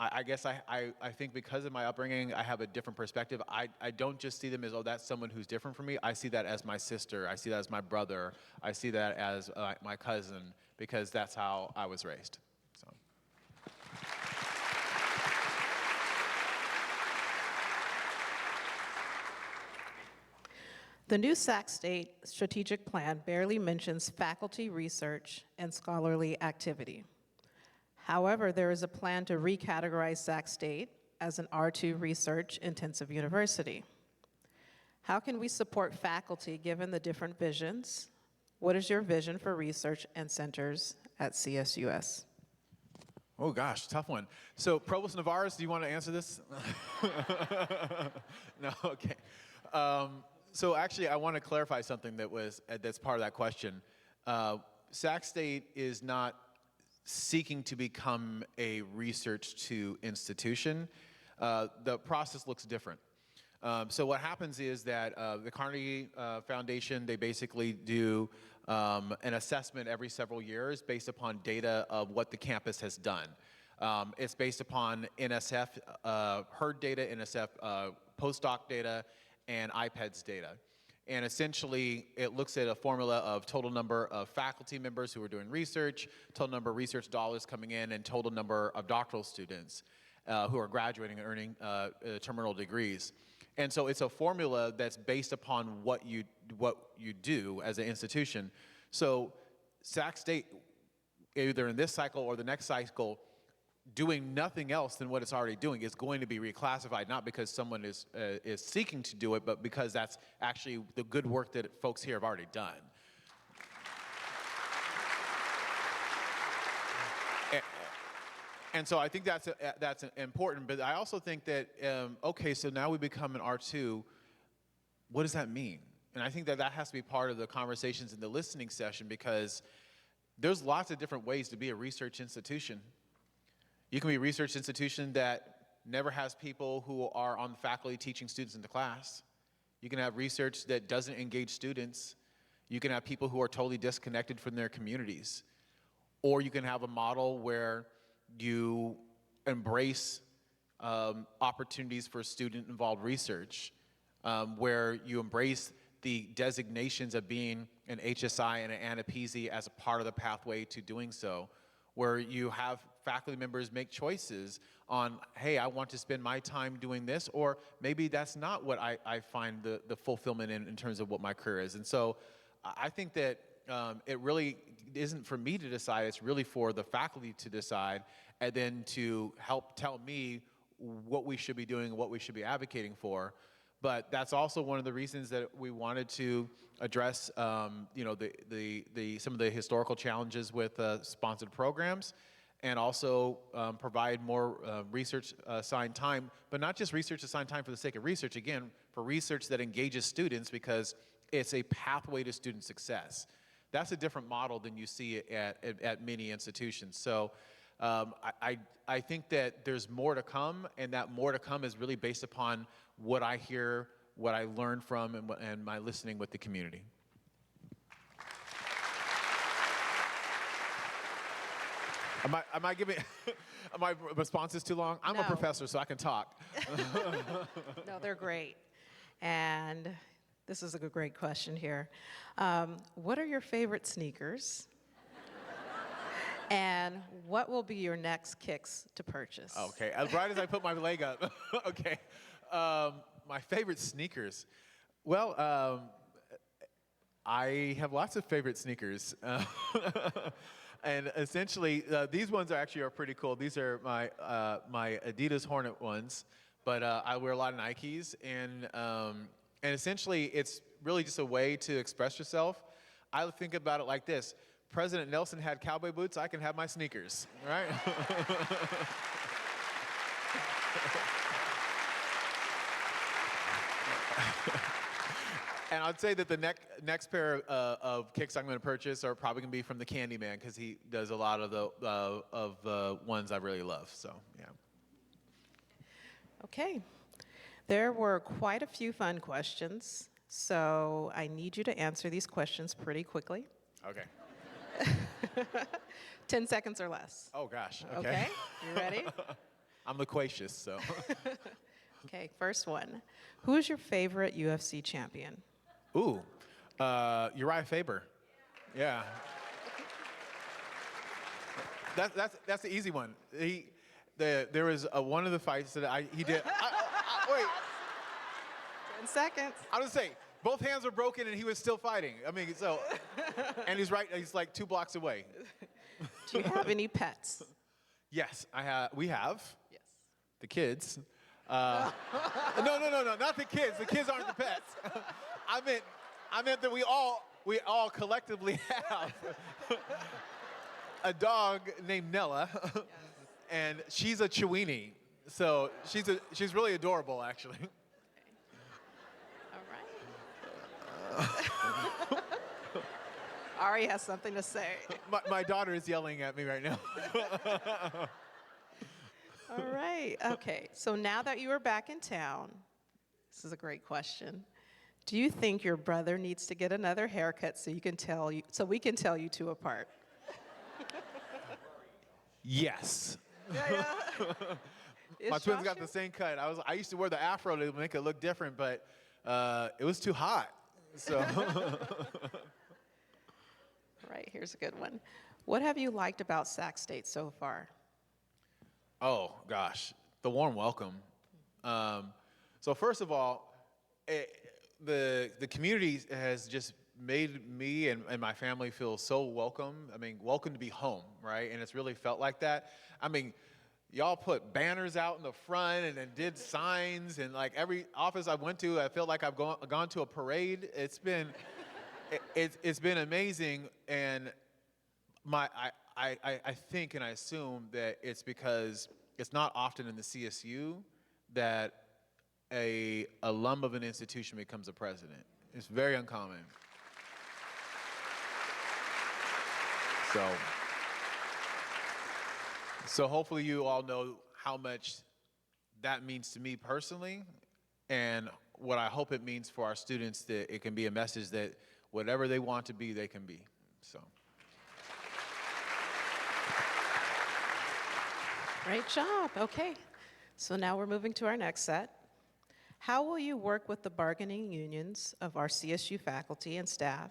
I guess I think because of my upbringing, I have a different perspective. I don't just see them as, oh, that's someone who's different from me. I see that as my sister. I see that as my brother. I see that as my cousin, because that's how I was raised. So. The new Sac State strategic plan barely mentions faculty research and scholarly activity. However, there is a plan to recategorize Sac State as an R2 research-intensive university. How can we support faculty given the different visions? What is your vision for research and centers at CSUS? Oh gosh, tough one. So Provost Navarez, do you want to answer this? No, okay. So actually, I want to clarify something that's part of that question. Sac State is not seeking to become a research institution. The process looks different. So what happens is that the Carnegie Foundation, they basically do an assessment every several years based upon data of what the campus has done. It's based upon NSF, HERD data, NSF postdoc data, and IPEDS data. And essentially, it looks at a formula of total number of faculty members who are doing research, total number of research dollars coming in, and total number of doctoral students who are graduating and earning terminal degrees. And so it's a formula that's based upon what you do as an institution. So Sac State, either in this cycle or the next cycle, doing nothing else than what it's already doing is going to be reclassified, not because someone is seeking to do it, but because that's actually the good work that folks here have already done. And so I think that's important, but I also think that, okay, so now we become an R2, what does that mean? And I think that has to be part of the conversations in the listening session, because there's lots of different ways to be a research institution. You can be a research institution that never has people who are on the faculty teaching students in the class. You can have research that doesn't engage students. You can have people who are totally disconnected from their communities. Or you can have a model where you embrace opportunities for student-involved research, where you embrace the designations of being an HSI and an ANAPESI as a part of the pathway to doing so, where you have faculty members make choices on, hey, I want to spend my time doing this, or maybe that's not what I find the fulfillment in terms of what my career is. And so I think that it really isn't for me to decide, it's really for the faculty to decide, and then to help tell me what we should be doing and what we should be advocating for. But that's also one of the reasons that we wanted to address, you know, some of the historical challenges with sponsored programs, and also provide more research assigned time, but not just research assigned time for the sake of research, again, for research that engages students, because it's a pathway to student success. That's a different model than you see at many institutions. So I think that there's more to come, and that more to come is really based upon what I hear, what I learn from, and my listening with the community. Am I giving, my responses too long? I'm a No. professor, so I can talk. No, they're great. And this is a great question here. What are your favorite sneakers? And what will be your next kicks to purchase? Okay, as right as I put my leg up. Okay, my favorite sneakers. Well, I have lots of favorite sneakers. And essentially, these ones are pretty cool. These are my Adidas Hornet ones, but I wear a lot of Nikes, and essentially, it's really just a way to express yourself. I think about it like this: President Nelson had cowboy boots, I can have my sneakers, right? And I'd say that the next pair of kicks I'm going to purchase are probably going to be from the Candyman, because he does a lot of the ones I really love. So yeah. Okay. There were quite a few fun questions, so I need you to answer these questions pretty quickly. Okay. 10 seconds or less. Oh gosh. Okay, you ready? I'm loquacious, so. Okay, first one. Who is your favorite UFC champion? Ooh, Uriah Faber. Yeah. That's the easy one. There was one of the fights that he did. Wait. 10 seconds. I was say both hands were broken and he was still fighting. I mean, so, and he's like 2 blocks away. Do you have any pets? Yes, we have. Yes. The kids. No, not the kids. The kids aren't the pets. I meant that we all collectively have a dog named Nella, and she's a Chiweenie. So she's really adorable, actually. All right. Ari has something to say. My daughter is yelling at me right now. All right. Okay. So now that you are back in town, this is a great question. Do you think your brother needs to get another haircut so we can tell you two apart? Yes. Yeah. My twins got the same cut. I used to wear the afro to make it look different, but it was too hot. So. Right. Here's a good one. What have you liked about Sac State so far? Oh, gosh, the warm welcome. So first of all, the community has just made me and my family feel so welcome. I mean, welcome to be home, right? And it's really felt like that. I mean, y'all put banners out in the front and then did signs, and like every office I went to, I felt like I've gone to a parade. It's been amazing, and I think and I assume that it's because it's not often in the CSU that a alum of an institution becomes a president. It's very uncommon. So hopefully you all know how much that means to me personally, and what I hope it means for our students, that it can be a message that whatever they want to be, they can be. So. Great job. Okay. So now we're moving to our next set. How will you work with the bargaining unions of our CSU faculty and staff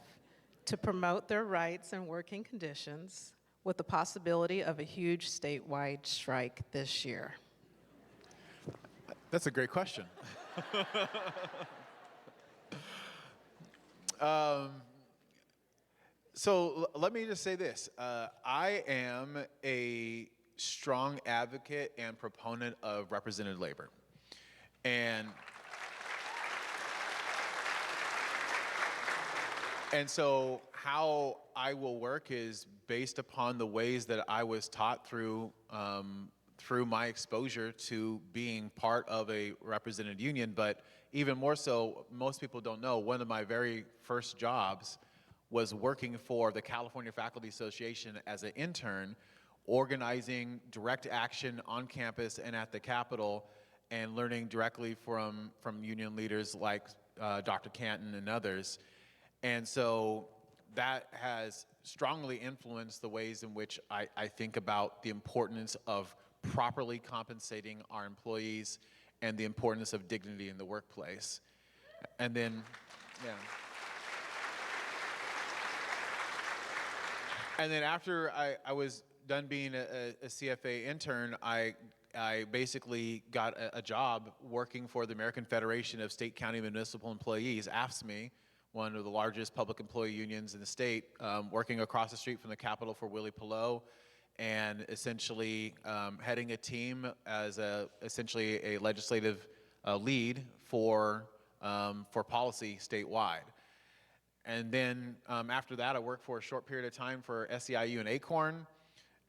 to promote their rights and working conditions with the possibility of a huge statewide strike this year? That's a great question. So let me just say this. I am a strong advocate and proponent of represented labor. And so how I will work is based upon the ways that I was taught through my exposure to being part of a represented union. But even more so, most people don't know, one of my very first jobs was working for the California Faculty Association as an intern, organizing direct action on campus and at the Capitol, and learning directly from union leaders like Dr. Canton and others. And so that has strongly influenced the ways in which I think about the importance of properly compensating our employees and the importance of dignity in the workplace. And then, yeah. And then after I was done being a CFA intern, I basically got a job working for the American Federation of State, County, Municipal Employees, AFSCME, one of the largest public employee unions in the state, working across the street from the Capitol for Willie Pelot, and essentially heading a team as essentially a legislative lead for policy statewide. And then after that, I worked for a short period of time for SEIU and ACORN,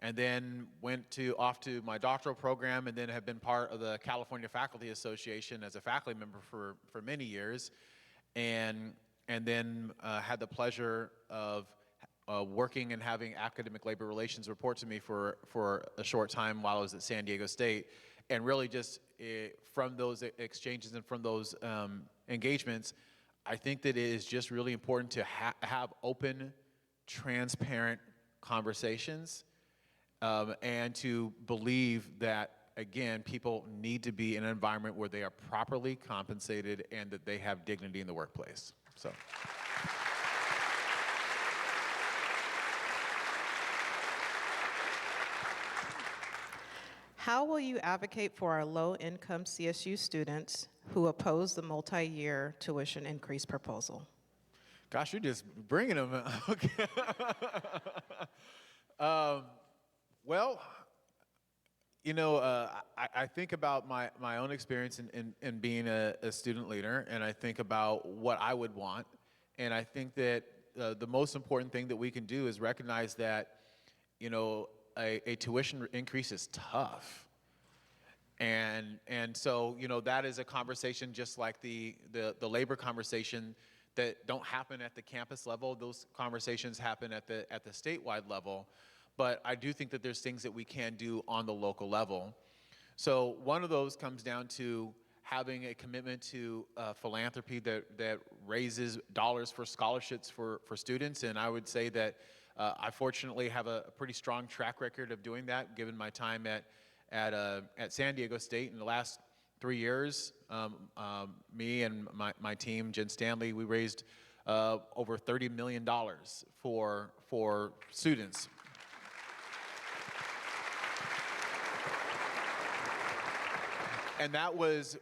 and then went off to my doctoral program, and then have been part of the California Faculty Association as a faculty member for many years, and then had the pleasure of working and having academic labor relations report to me for a short time while I was at San Diego State. And really just from those exchanges and from those engagements, I think that it is just really important to have open, transparent conversations, and to believe that, again, people need to be in an environment where they are properly compensated and that they have dignity in the workplace. So. How will you advocate for our low-income CSU students who oppose the multi-year tuition increase proposal? Gosh, you're just bringing them. Okay. Well, you know, I think about my own experience in being a student leader, and I think about what I would want. And I think that the most important thing that we can do is recognize that, you know, a tuition increase is tough. And so, you know, that is a conversation just like the labor conversation that don't happen at the campus level. Those conversations happen at the statewide level. But I do think that there's things that we can do on the local level. So one of those comes down to having a commitment to philanthropy that raises dollars for scholarships for students. And I would say that I fortunately have a pretty strong track record of doing that, given my time at San Diego State. In the last 3 years, me and my team, Jen Stanley, we raised over $30 million for students. And that was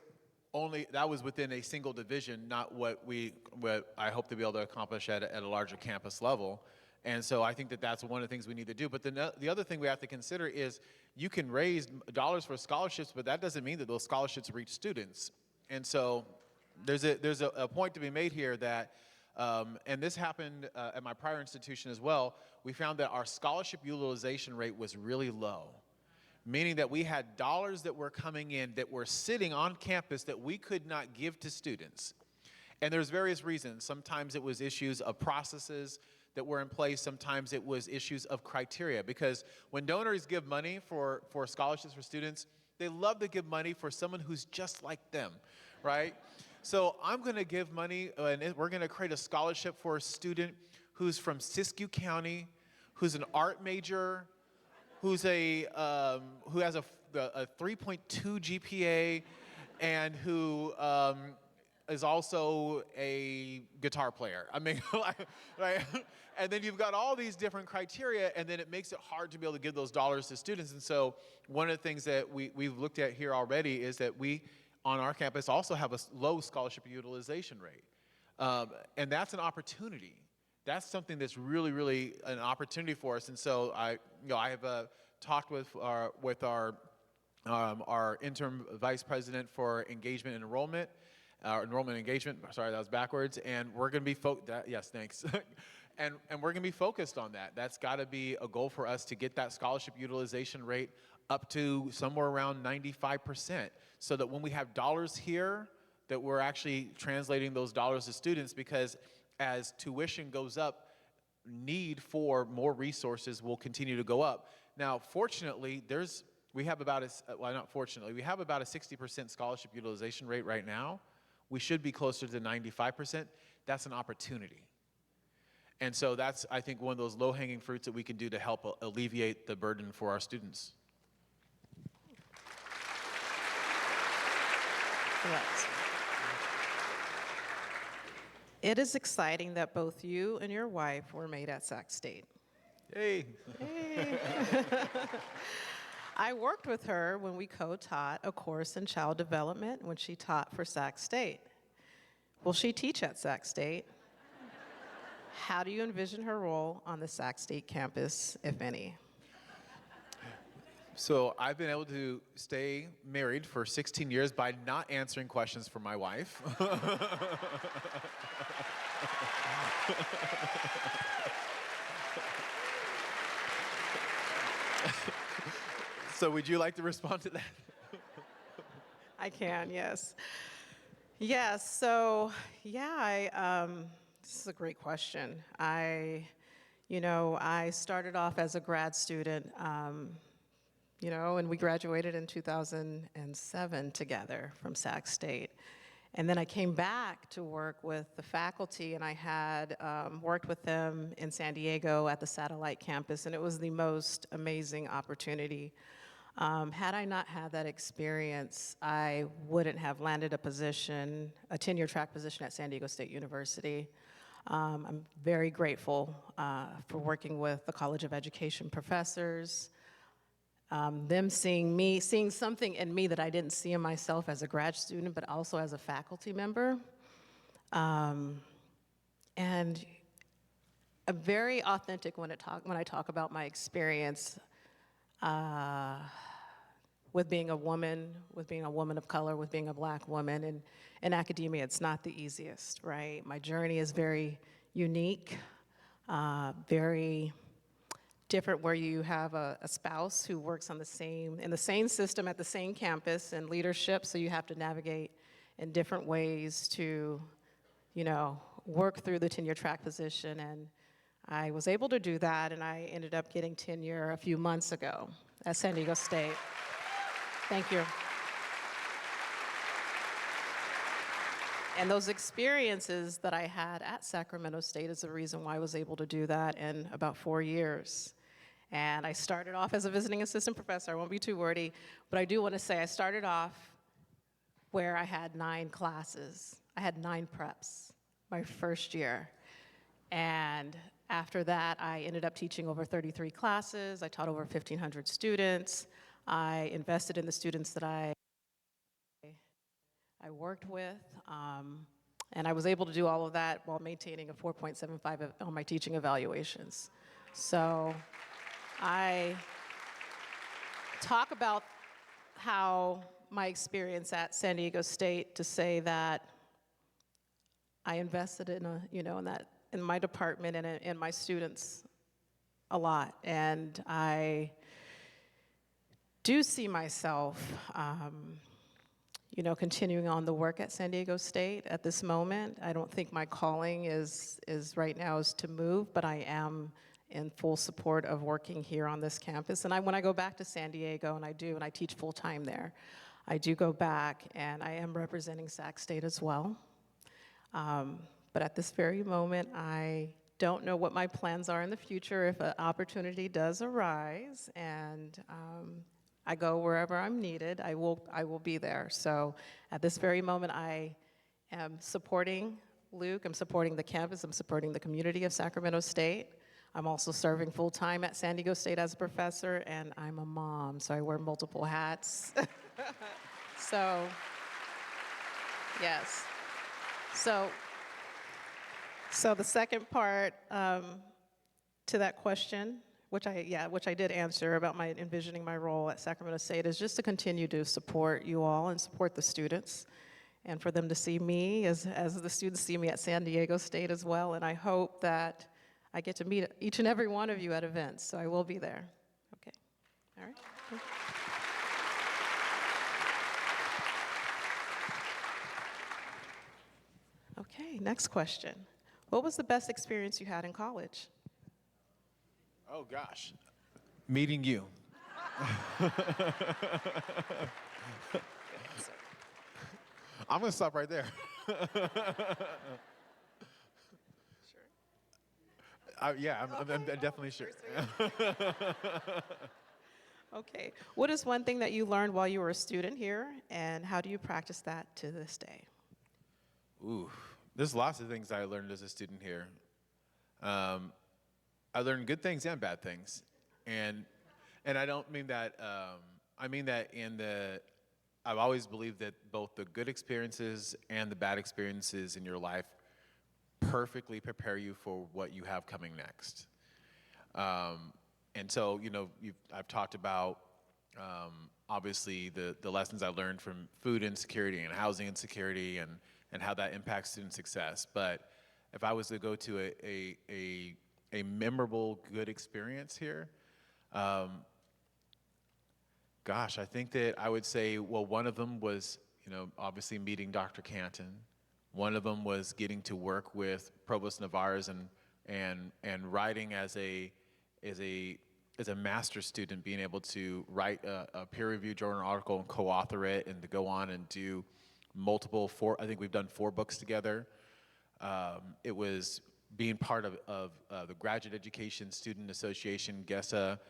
within a single division, not what I hope to be able to accomplish at a larger campus level. And so I think that that's one of the things we need to do. But the other thing we have to consider is you can raise dollars for scholarships, but that doesn't mean that those scholarships reach students. And so there's a point to be made here that And this happened at my prior institution as well. We found that our scholarship utilization rate was really low, meaning that we had dollars that were coming in that were sitting on campus that we could not give to students. And there's various reasons. Sometimes it was issues of processes that were in place. Sometimes it was issues of criteria. Because when donors give money for scholarships for students, they love to give money for someone who's just like them, right? So I'm going to give money, and we're going to create a scholarship for a student who's from Siskiyou County, who's an art major, who has a 3.2 GPA, and who is also a guitar player. I mean, right? And then you've got all these different criteria, and then it makes it hard to be able to give those dollars to students. And so one of the things that we've looked at here already is that we, on our campus, also have a low scholarship utilization rate. And that's an opportunity. That's something that's really, really an opportunity for us. And so I have talked with our interim vice president for engagement and enrollment, enrollment and engagement. Sorry, that was backwards. And we're going to be yes, thanks. and we're going to be focused on that. That's got to be a goal for us to get that scholarship utilization rate up to somewhere around 95%, so that when we have dollars here, that we're actually translating those dollars to students, because as tuition goes up, need for more resources will continue to go up. Now, fortunately, we have about a 60% scholarship utilization rate right now. We should be closer to 95%. That's an opportunity. And so that's, I think, one of those low-hanging fruits that we can do to help alleviate the burden for our students. Yes. It is exciting that both you and your wife were made at Sac State. Hey. Hey. I worked with her when we co-taught a course in child development when she taught for Sac State. Will she teach at Sac State? How do you envision her role on the Sac State campus, if any? So I've been able to stay married for 16 years by not answering questions for my wife. So would you like to respond to that? I can, yes. Yes, so yeah, this is a great question. I started off as a grad student, and we graduated in 2007 together from Sac State. And then I came back to work with the faculty, and I had worked with them in San Diego at the satellite campus, and it was the most amazing opportunity. Had I not had that experience, I wouldn't have landed a position, a tenure track position at San Diego State University. I'm very grateful for working with the College of Education professors, them seeing something in me that I didn't see in myself as a grad student, but also as a faculty member. And I'm very authentic when I talk about my experience with being a woman of color, with being a Black woman. And in academia, it's not the easiest, right? My journey is very unique, very different, where you have a spouse who works in the same system at the same campus in leadership, so you have to navigate in different ways to, work through the tenure track position. And I was able to do that, and I ended up getting tenure a few months ago at San Diego State. Thank you. And those experiences that I had at Sacramento State is the reason why I was able to do that in about 4 years. And I started off as a visiting assistant professor. I won't be too wordy, but I do want to say I started off where I had 9 classes. I had 9 preps my first year. And after that, I ended up teaching over 33 classes. I taught over 1,500 students. I invested in the students that I worked with. And I was able to do all of that while maintaining a 4.75 on my teaching evaluations. So I talk about how my experience at San Diego State to say that I invested in in my department and in my students a lot, and I do see myself, continuing on the work at San Diego State at this moment. I don't think my calling is right now is to move, but I am in full support of working here on this campus. And when I go back to San Diego, and I teach full-time there, I do go back, and I am representing Sac State as well. But at this very moment, I don't know what my plans are in the future. If an opportunity does arise, and I go wherever I'm needed, I will be there. So at this very moment, I am supporting Luke, I'm supporting the campus, I'm supporting the community of Sacramento State. I'm also serving full-time at San Diego State as a professor, and I'm a mom, so I wear multiple hats. So, yes. So the second part to that question, which I did answer about my envisioning my role at Sacramento State, is just to continue to support you all and support the students, and for them to see me as the students see me at San Diego State as well. And I hope that I get to meet each and every one of you at events, so I will be there. Okay, all right. Okay, next question. What was the best experience you had in college? Oh gosh, meeting you. I'm gonna stop right there. Yeah, I'm definitely sure. Okay. What is one thing that you learned while you were a student here, and how do you practice that to this day? Ooh, there's lots of things I learned as a student here. I learned good things and bad things, and I don't mean that. I mean that I've always believed that both the good experiences and the bad experiences in your life perfectly prepare you for what you have coming next. And so, I've talked about, obviously, the lessons I learned from food insecurity and housing insecurity and how that impacts student success. But if I was to go to a memorable, good experience here, gosh, I think that I would say, well, one of them was, obviously meeting Dr. Canton. One of them was getting to work with Provost Navarez and writing as a master's student, being able to write a peer-reviewed journal article and co-author it, and to go on and do I think we've done 4 books together. It was being part of the Graduate Education Student Association, GESA,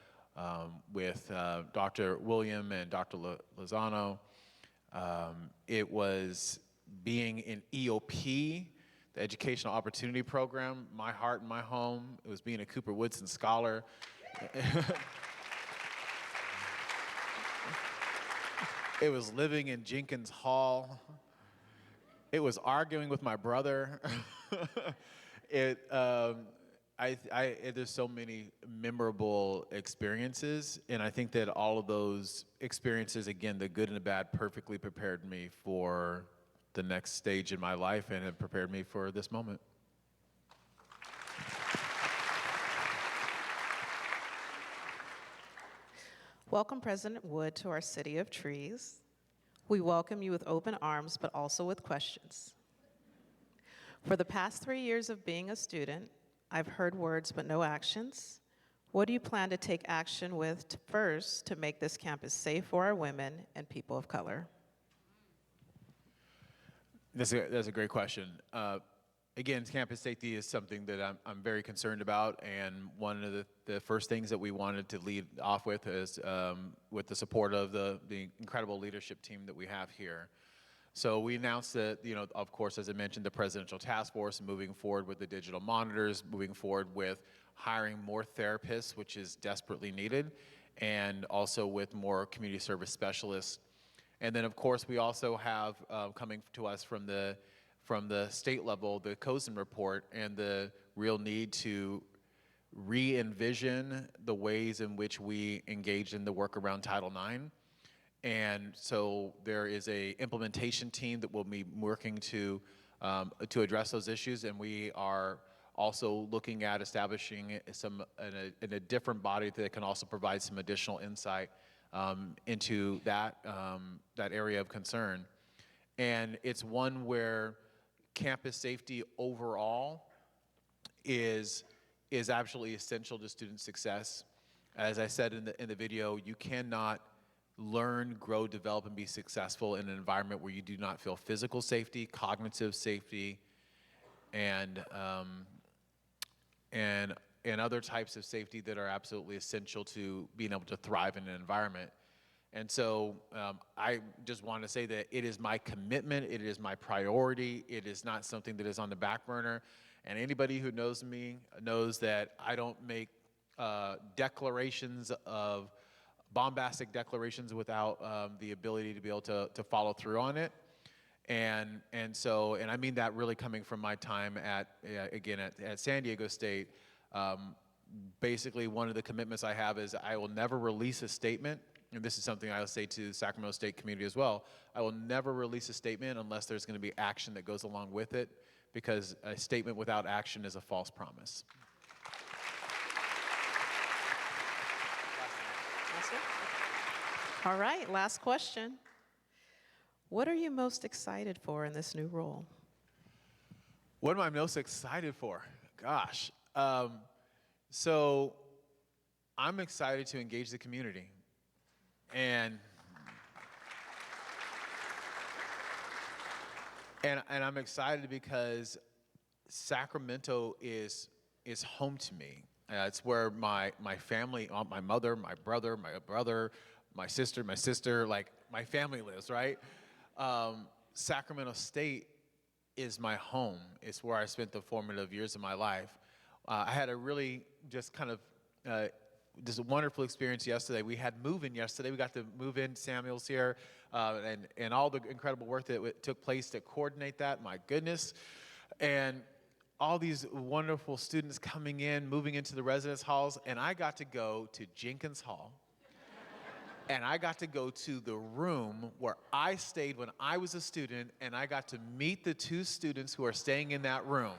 with Dr. William and Dr. Lozano. It was being in EOP, the Educational Opportunity Program, My Heart and My Home. It was being a Cooper Woodson Scholar. It was living in Jenkins Hall. It was arguing with my brother. There's so many memorable experiences, and I think that all of those experiences, again, the good and the bad, perfectly prepared me for the next stage in my life, and it prepared me for this moment. Welcome President Wood to our City of Trees. We welcome you with open arms, but also with questions. For the past 3 years of being a student, I've heard words but no actions. What do you plan to take action with first to make this campus safe for our women and people of color? That's a great question. Again, campus safety is something that I'm very concerned about, and one of the first things that we wanted to lead off with is with the support of the incredible leadership team that we have here. So we announced that, of course, as I mentioned, the Presidential Task Force, moving forward with the digital monitors, moving forward with hiring more therapists, which is desperately needed, and also with more community service specialists. And then, of course, we also have coming to us from the state level, the COSN report, and the real need to re-envision the ways in which we engage in the work around Title IX. And so there is a implementation team that will be working to to address those issues, and we are also looking at establishing in a different body that can also provide some additional insight into that area of concern. And it's one where campus safety overall is absolutely essential to student success. As I said in the video, you cannot learn, grow, develop, and be successful in an environment where you do not feel physical safety, cognitive safety, and other types of safety that are absolutely essential to being able to thrive in an environment. And so I just want to say that it is my commitment, it is my priority, it is not something that is on the back burner. And anybody who knows me knows that I don't make bombastic declarations without the ability to be able to follow through on it. And I mean that really coming from my time at San Diego State. Basically, one of the commitments I have is I will never release a statement, and this is something I will say to the Sacramento State community as well. I will never release a statement unless there's going to be action that goes along with it, because a statement without action is a false promise. All right, last question. What are you most excited for in this new role? What am I most excited for? Gosh. So I'm excited to engage the community. And I'm excited because Sacramento is home to me. It's where my family, my mother, my brother, my sister, like my family lives, right? Sacramento State is my home. It's where I spent the formative years of my life. I had a really just kind of just a wonderful experience yesterday. We had move-in yesterday. We got to move in. Samuel's here, and all the incredible work that took place to coordinate that. My goodness. And all these wonderful students coming in, moving into the residence halls, and I got to go to Jenkins Hall, and I got to go to the room where I stayed when I was a student, and I got to meet the two students who are staying in that room.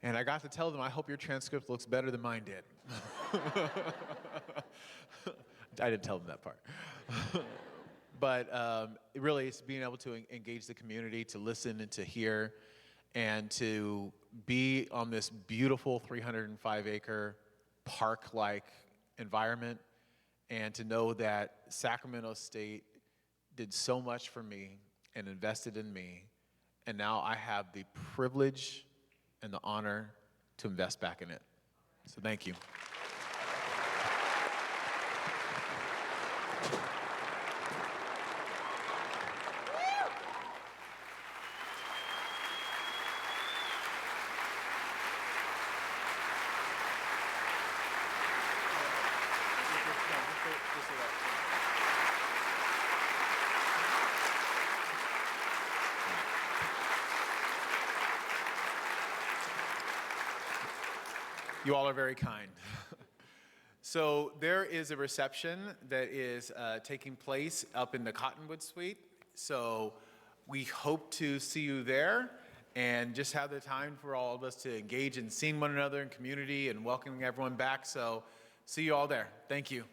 And I got to tell them, I hope your transcript looks better than mine did. I didn't tell them that part. But really, it's being able to engage the community, to listen and to hear, and to be on this beautiful 305-acre park-like environment, and to know that Sacramento State did so much for me and invested in me, and now I have the privilege and the honor to invest back in it. So thank you. You all are very kind. So there is a reception that is taking place up in the Cottonwood Suite. So we hope to see you there and just have the time for all of us to engage in seeing one another in community and welcoming everyone back. So see you all there. Thank you.